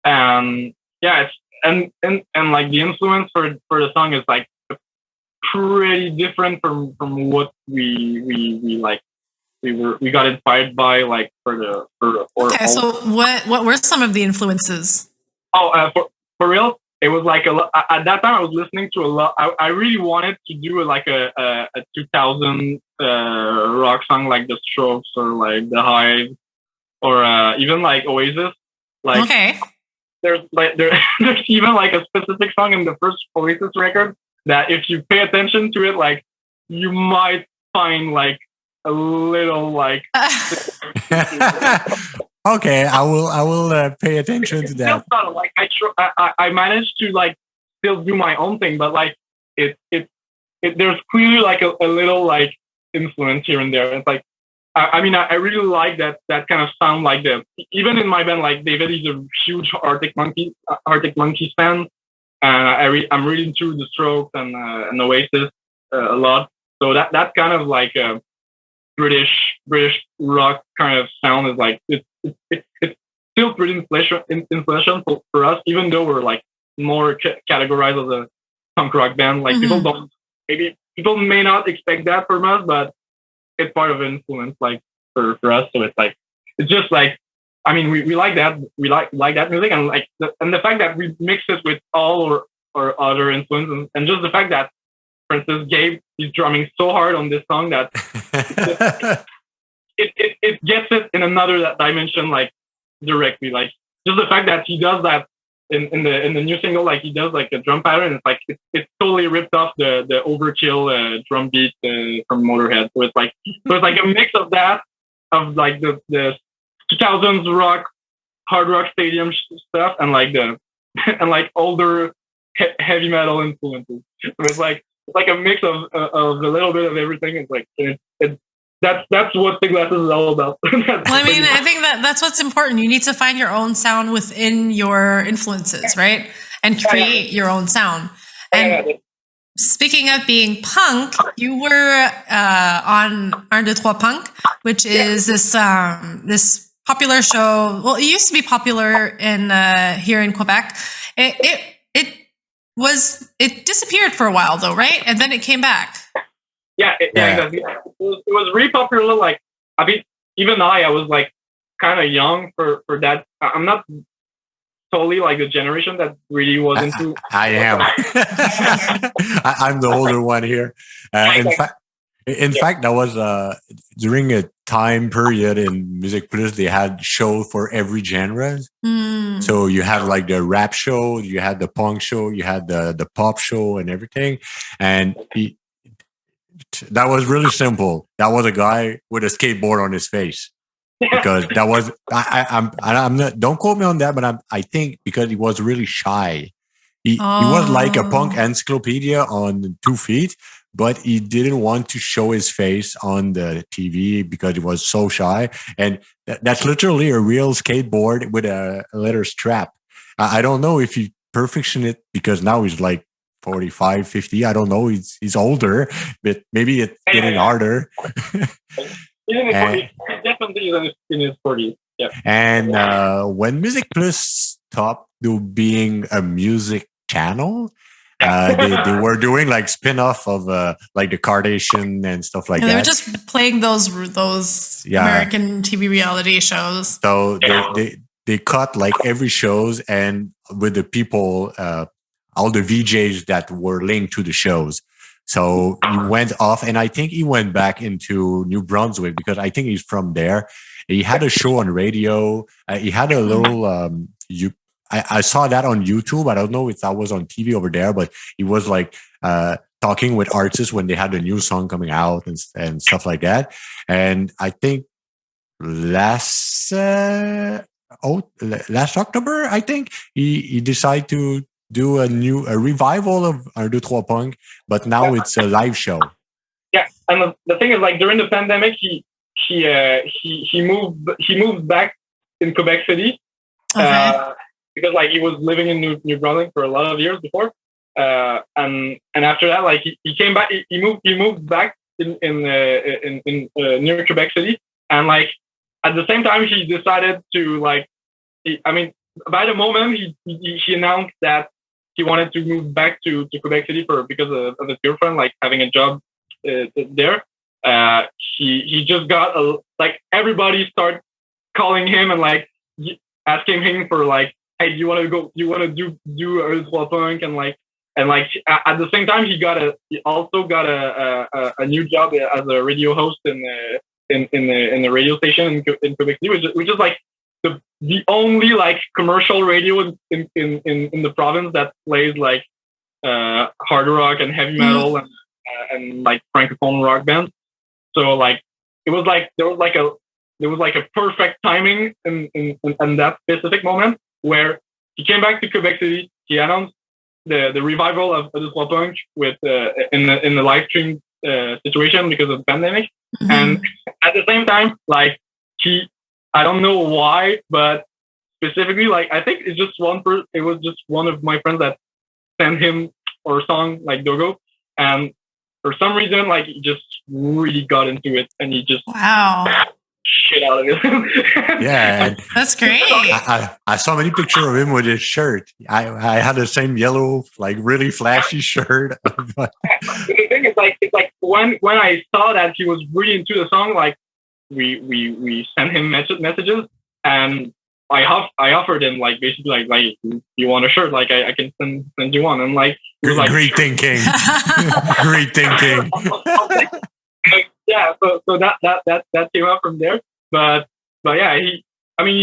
and yeah, and like the influence for the song is like pretty different from what we like we got inspired by like for okay. So what were some of the influences? For real, it was like at that time I was listening to a lot. I really wanted to do like a 2000 rock song like the Strokes or like the Hives or even like Oasis. Like okay. There's even like a specific song in the first Oasis record that if you pay attention to it, like you might find like a little like. Okay, I will pay attention to that. Like I managed to like still do my own thing, but like it there's clearly like a little like influence here and there. It's like I mean I really like that kind of sound. Like even in my band, like David is a huge Arctic Monkeys fan. I'm reading through the Strokes and Oasis a lot. So that kind of like British rock kind of sound is like it's still pretty influential for us, even though we're like more categorized as a punk rock band. Like people may not expect that from us, but it's part of influence like for us. So it's like it's just like I mean, we like that. We like that music, and like the fact that we mix it with all our other influences, and just the fact that, for instance, Gabe is drumming so hard on this song that it gets it in another dimension, like directly. Like just the fact that he does that in the new single, like he does like a drum pattern. It's like it's totally ripped off the Overkill drum beat from Motorhead. So it's like a mix of that, of like the 2000s rock, hard rock stadium stuff, and like and like older heavy metal influences. So it's like a mix of a little bit of everything. It's like that's what Big Glasses is all about. Well, I mean, I think that's what's important. You need to find your own sound within your influences, right? And create your own sound. And speaking of being punk, you were on Un, Deux, Trois Punk, which is this popular show. Well, it used to be popular in here in Quebec. It disappeared for a while though, right? And then it came back. Yeah. It was really popular. Like I mean, even I was like kind of young for that. I'm not totally like the generation that really was into. I am. I'm the older one here. In fact, that was during a time period in Music Plus. They had show for every genre. So you had like the rap show, you had the punk show, you had the pop show, and everything. And that was really simple. That was a guy with a skateboard on his face. Because that was I'm not, don't quote me on that, but I think because he was really shy. He was like a punk encyclopedia on 2 feet, but he didn't want to show his face on the TV because he was so shy. And that's literally a real skateboard with a leather strap. I don't know if he perfected it because now he's like 45, 50. I don't know. He's older, but maybe it's getting harder. Definitely in his 40s. Yeah. And when Music Plus stopped being a music channel, They were doing like spin-off of like the Kardashian and stuff like that. They were just playing those American TV reality shows. So they cut like every shows and with the people, all the VJs that were linked to the shows. So he went off, and I think he went back into New Brunswick because I think he's from there. He had a show on radio. He had a little. I saw that on YouTube. I don't know if that was on TV over there, but he was like talking with artists when they had a new song coming out and stuff like that. And I think last October, I think he decided to do a revival of Un, Deux, Trois Punk, but now it's a live show. Yeah, and the thing is, like during the pandemic, he moved back in Quebec City. Okay. Because like he was living in New Brunswick for a lot of years before, and after that, like he came back. He moved back in near Quebec City, and like at the same time he decided to like. By the moment he announced that he wanted to move back to Quebec City because of his girlfriend like having a job there. He just got like everybody started calling him and like asking him for like. Hey, do you want to go? Do you want to do Un, Deux, Trois Punk and at the same time he also got a new job as a radio host in the radio station in Quebec City, which is like the only like commercial radio in the province that plays like hard rock and heavy metal and like francophone rock bands. So like it was like there was like a perfect timing in that specific moment. Where he came back to Quebec City, he announced the revival of Un, Deux, Trois Punk with in the live stream situation because of the pandemic, and at the same time, like I don't know why, but specifically, like I think it's just it was just one of my friends that sent him our song like Dogo, and for some reason, like he just really got into it, and he just shit out of it. Yeah, that's great. I saw many pictures of him with his shirt. I had the same yellow, like really flashy shirt. The thing is, like, it's like when I saw that he was really into the song, like we sent him messages, and I offered him like basically like you want a shirt? Like I can send you one, and like he was like great thinking, great thinking. Yeah, so that came out from there, but yeah, he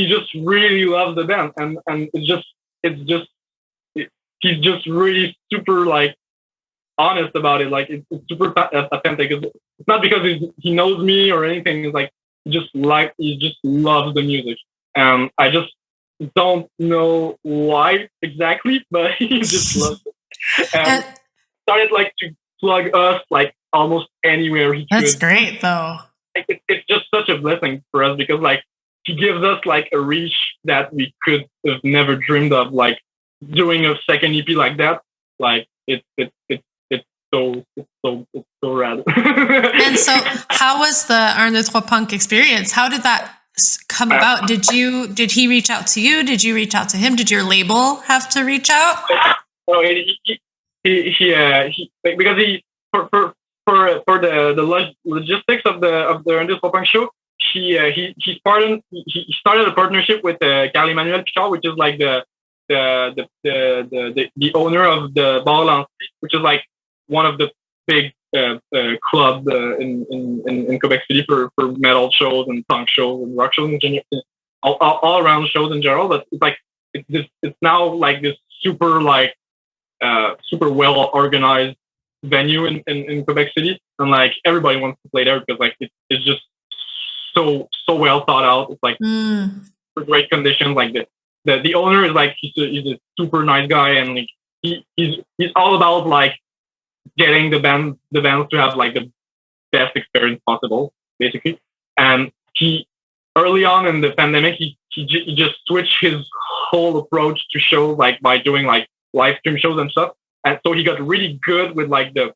just really loves the band, and he's just really super like honest about it. Like it's super authentic. It's not because he knows me or anything. It's like he just loves the music. I just don't know why exactly, but he just loves it. And started like to plug us like almost anywhere he could. That's great though. Like, it's just such a blessing for us because like he gives us like a reach that we could have never dreamed of, like doing a second EP like that. Like it's so rad. And so how was the Un, Deux, Trois Punk experience? How did that come about? Did he reach out to you? Did you reach out to him? Did your label have to reach out? No, because he for the logistics of the Un, Deux, Trois Punk show, he started a partnership with Carl Emmanuel Pichard, which is like the owner of the Bar Lancy, which is like one of the big club in Quebec City for metal shows and punk shows and rock shows and all around shows in general. But it's like it's now like this super well organized venue in Quebec City, and like everybody wants to play there because like it's just so well thought out. It's like for great conditions. Like the owner is like he's a super nice guy, and like he's all about like getting the bands to have like the best experience possible, basically. And he early on in the pandemic, he just switched his whole approach to shows like by doing like live stream shows and stuff. And so he got really good with like the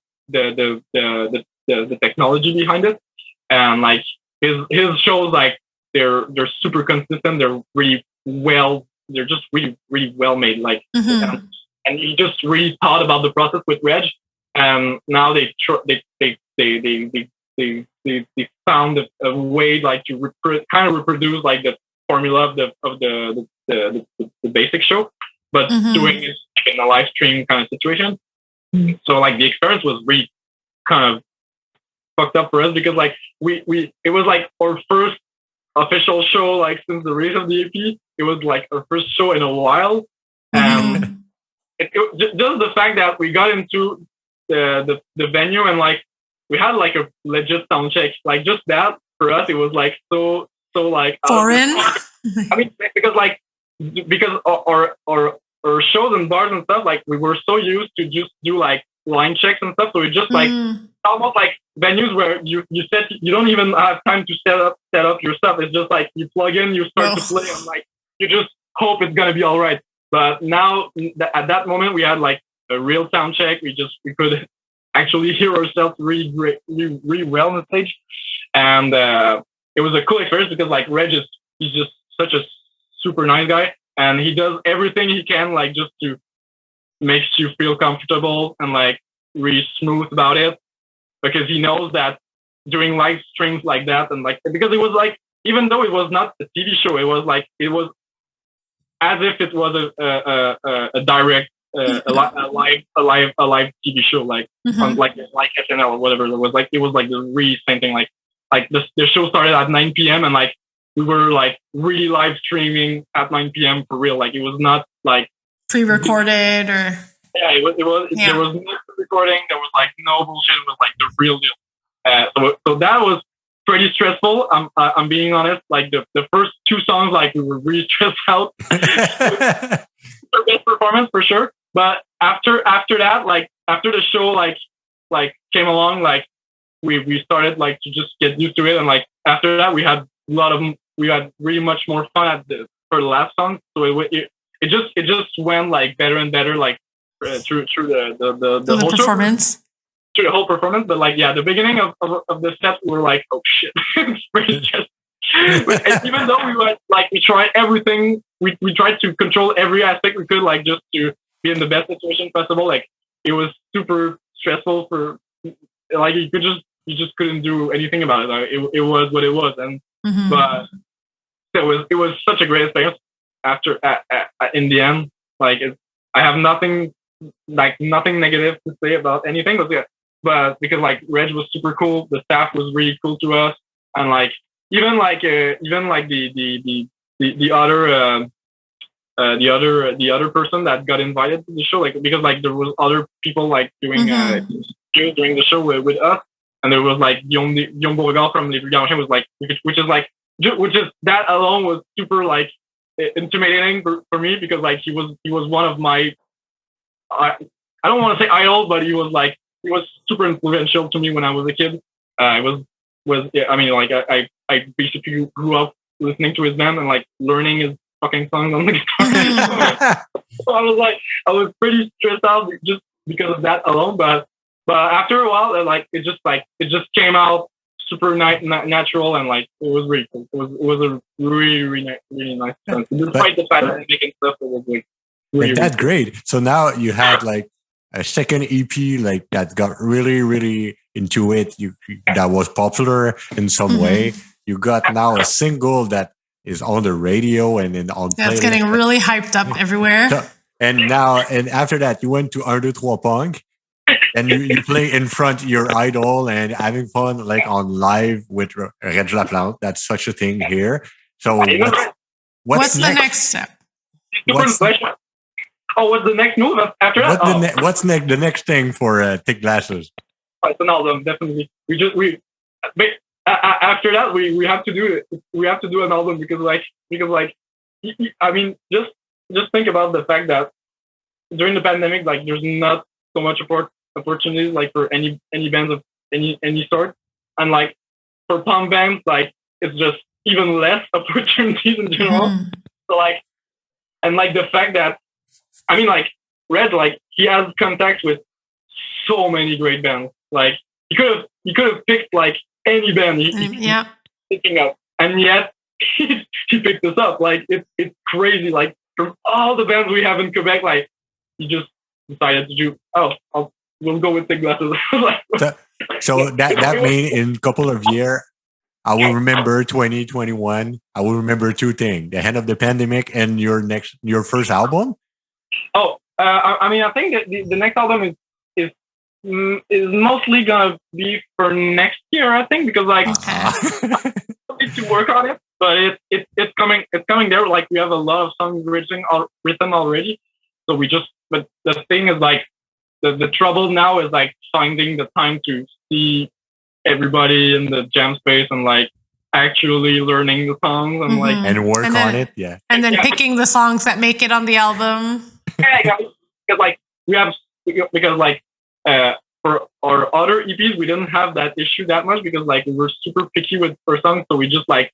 technology behind it, and like his shows like they're super consistent. They're really well. They're just really well made. Like and he just really thought about the process with Reg. And now they found a way like to kind of reproduce like the formula of the basic show, but doing it in a live stream kind of situation. So like the experience was really kind of fucked up for us because like it was like our first official show like since the release of the EP. It was like our first show in a while, and just the fact that we got into the venue and like we had like a legit sound check, like just that for us it was like so like foreign. I mean because our shows and bars and stuff, like we were so used to just do like line checks and stuff, so it just like almost like venues where you said you don't even have time to set up your stuff. It's just like you plug in, you start to play, and like you just hope it's gonna be all right. But now at that moment we had like a real sound check. We could actually hear ourselves really well on the stage, and it was a cool experience because like Reg he's just such a super nice guy, and he does everything he can like just to make you feel comfortable and like really smooth about it, because he knows that doing live streams like that and like because it was like even though it was not a TV show, it was as if it was a direct a live TV show like on like SNL or whatever. It was like the really same thing. Like the show started at 9 p.m. and like we were like really live streaming at 9 p.m. for real. Like it was not like pre-recorded or there was no recording. There was like no bullshit. It was like the real deal. So that was pretty stressful. I'm being honest. Like the first two songs, like we were really stressed out. Our best performance for sure. But after that, like after the show like came along, like we started like to just get used to it, and like after that we had really much more fun for the last song. So it just went like better and better like through the whole performance. Through the whole performance. But like the beginning of the set we were like, oh shit. It's pretty just even though we tried everything, we tried to control every aspect we could, like just to be in the best situation possible. Like it was super stressful for like you just couldn't do anything about it. Like, it was what it was, and but it was such a great experience. After in the end, like I have nothing negative to say about anything, but because like Reg was super cool, the staff was really cool to us, and like even the other person that got invited to the show, like because like there was other people like doing during the show with us, and there was like Guillaume Beauregard from Les Vulgaires was like which is that alone was super like intimidating for me, because like he was one of my I don't want to say idol, but he was super influential to me when I was a kid. I mean like I basically grew up listening to his band and like learning his fucking songs on the guitar. So I was pretty stressed out just because of that alone, but after a while like it just came out super natural, and like it was really cool. It was a really nice experience. Despite the fact that I'm making stuff, it was like really, that's great. So now you had like a second EP like that got really into it. That was popular in some way. You got now a single that is on the radio and on it's getting really hyped up everywhere. So, and after that you went to 1, 2, 3 Punk. And you play in front of your idol and having fun like on live with Reg Laplante. That's such a thing here. So what's the next step? What's the next move after that? What's the next thing for Thick Glasses? It's an album, definitely. After that we have to do it. We have to do an album because I mean just think about the fact that during the pandemic, like there's not so much opportunities like for any bands of any sort, and like for punk bands like it's just even less opportunities in general. So like, and like the fact that I mean like Red, like he has contacts with so many great bands. Like he could have picked like any band he's picking up, and yet he picked us up. Like it's crazy. Like from all the bands we have in Quebec, like he just decided to do. We'll go with the glasses. So that means in a couple of years, I will remember 2021. I will remember two things: the end of the pandemic and your first album. I think that the next album is mostly gonna be for next year. I think because like I need to work on it, but it's coming. It's coming there. Like we have a lot of songs written already. So but the thing is like the trouble now is like finding the time to see everybody in the jam space and like actually learning the songs and like and work on it. Yeah. And then picking the songs that make it on the album. Yeah, because like for our other EPs we didn't have that issue that much because like we were super picky with our songs, so we just like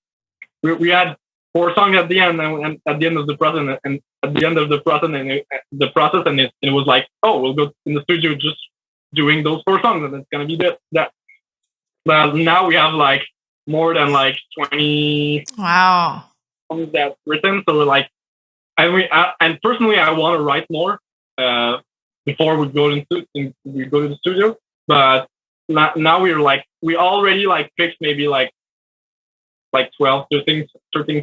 we had 4 songs at the end and at the end of the process and at the end of the process and it was like, oh, we'll go in the studio just doing those 4 songs and it's gonna be that. But now we have like more than like 20 songs that's written, so we're like. And personally, I want to write more before we go to the studio. But now we already like picked maybe like 12, 13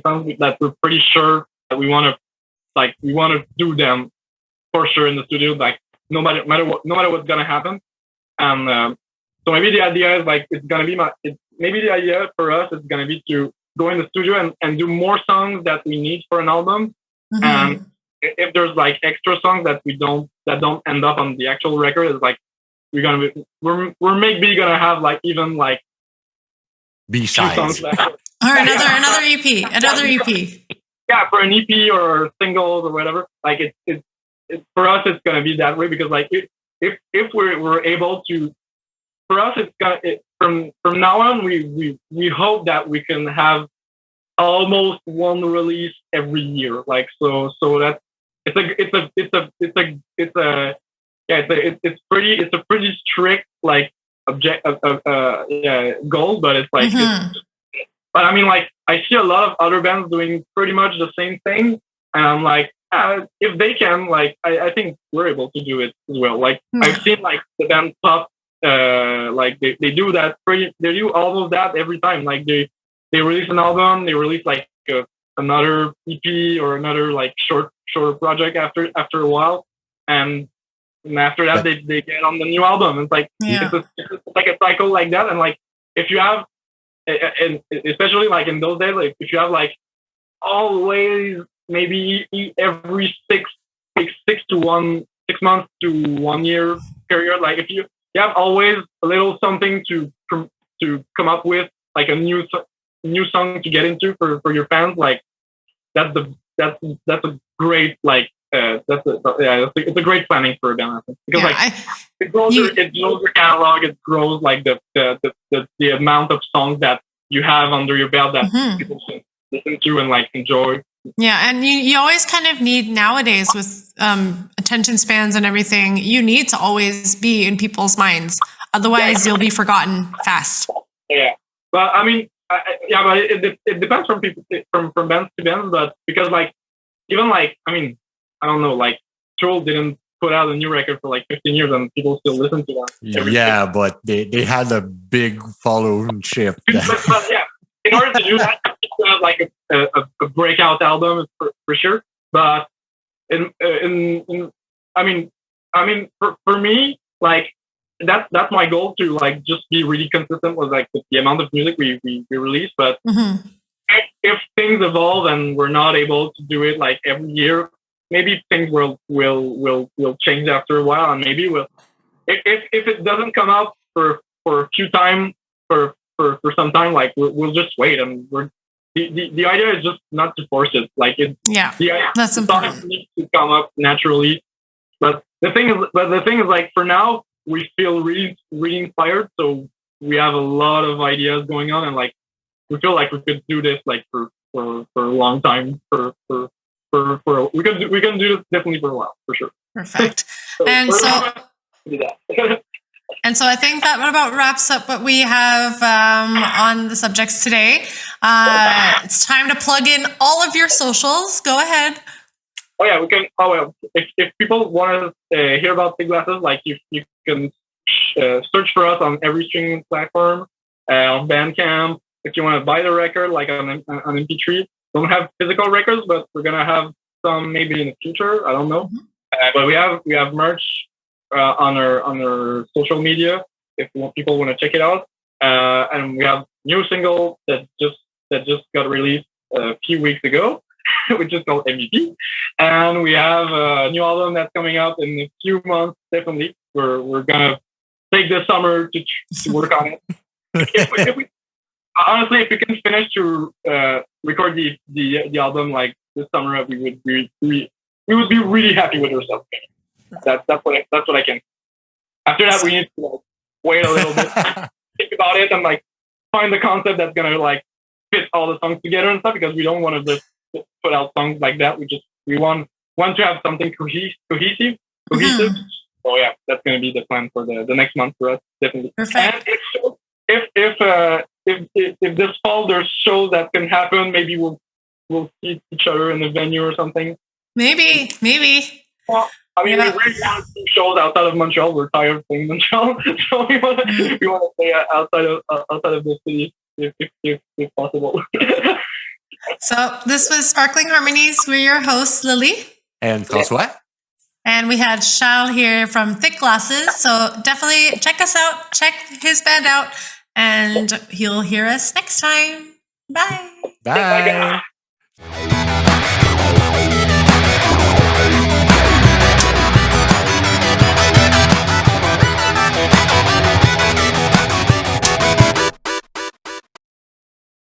songs that we're pretty sure that we want to do them for sure in the studio. Like no matter what's gonna happen. And so maybe the idea is like maybe the idea for us is gonna be to go in the studio and do more songs that we need for an album. And if there's like extra songs that don't end up on the actual record, it's like we're maybe gonna have like even like B-sides or another EP. Yeah, for an EP or singles or whatever. Like it's for us, it's gonna be that way because like if we're able to, for us, from now on we hope that we can have almost one release every year, like so that it's a pretty strict like goal, but it's like but I mean like I see a lot of other bands doing pretty much the same thing and I'm like if they can, like I think we're able to do it as well. Like I've seen like the band Pop like they do that they do all of that every time. Like they release an album, they release like another EP or another like shorter project after a while, and after that they get on the new album. It's like it's like a cycle like that. And like if you have, and especially like in those days, like if you have like always maybe every 6 months to 1 year period, like if you have always a little something to come up with, like a new song to get into for your fans, like that's a great like it's a great planning for a band, I think, because it grows your catalog, it grows like the amount of songs that you have under your belt that people can listen to and like enjoy. Yeah, and you always kind of need nowadays with attention spans and everything, you need to always be in people's minds, otherwise you'll be forgotten fast. Yeah, but I mean. But it depends from people from bands to bands, but because like even like I mean I don't know, like Troll didn't put out a new record for like 15 years and people still listen to them. Yeah, but they had a big followership. but yeah, in order to do that, you have like a breakout album for sure. But I mean for me, like that's my goal, to like just be really consistent with like the amount of music we release. But if things evolve and we're not able to do it like every year, maybe things will change after a while, and maybe if it doesn't come out for a few time for some time, like we'll just wait. And the idea is just not to force it. Like that's important. It needs to come up naturally. But the thing is like for now, we feel really, really inspired. So we have a lot of ideas going on, and like we feel like we could do this like for a long time. We can do this definitely for a while, for sure. Perfect. And so I think that about wraps up what we have on the subjects today. It's time to plug in all of your socials. Go ahead. Oh yeah, we can. Oh well, if people want to hear about Thick Glasses, like you can search for us on every streaming platform, on Bandcamp. If you want to buy the record, like on MP3, don't have physical records, but we're gonna have some maybe in the future. I don't know, but we have merch on our social media if people want to check it out, and we have new single that just got released a few weeks ago, which is called MVP, and we have a new album that's coming out in a few months. Definitely, we're gonna take this summer to work on it. Honestly, if we can finish to record the album like this summer, we would be really happy with ourselves. That's what I can. After that, we need to wait a little bit, think about it, and like find the concept that's gonna like fit all the songs together and stuff. Because we don't want to just put out songs like that. We want to have something cohesive. So yeah, that's gonna be the plan for the next month for us, definitely. Perfect. And if this fall there's shows that can happen, maybe we'll see each other in a venue or something. Maybe. Well, I mean, we really want to see shows outside of Montreal. We're tired of playing Montreal, so we want to stay outside of the city if possible. So this was Sparkling Harmonies. We're your hosts, Lily and François. And we had Charles here from Thick Glasses. So definitely check us out, check his band out, and he'll hear us next time. Bye. Bye.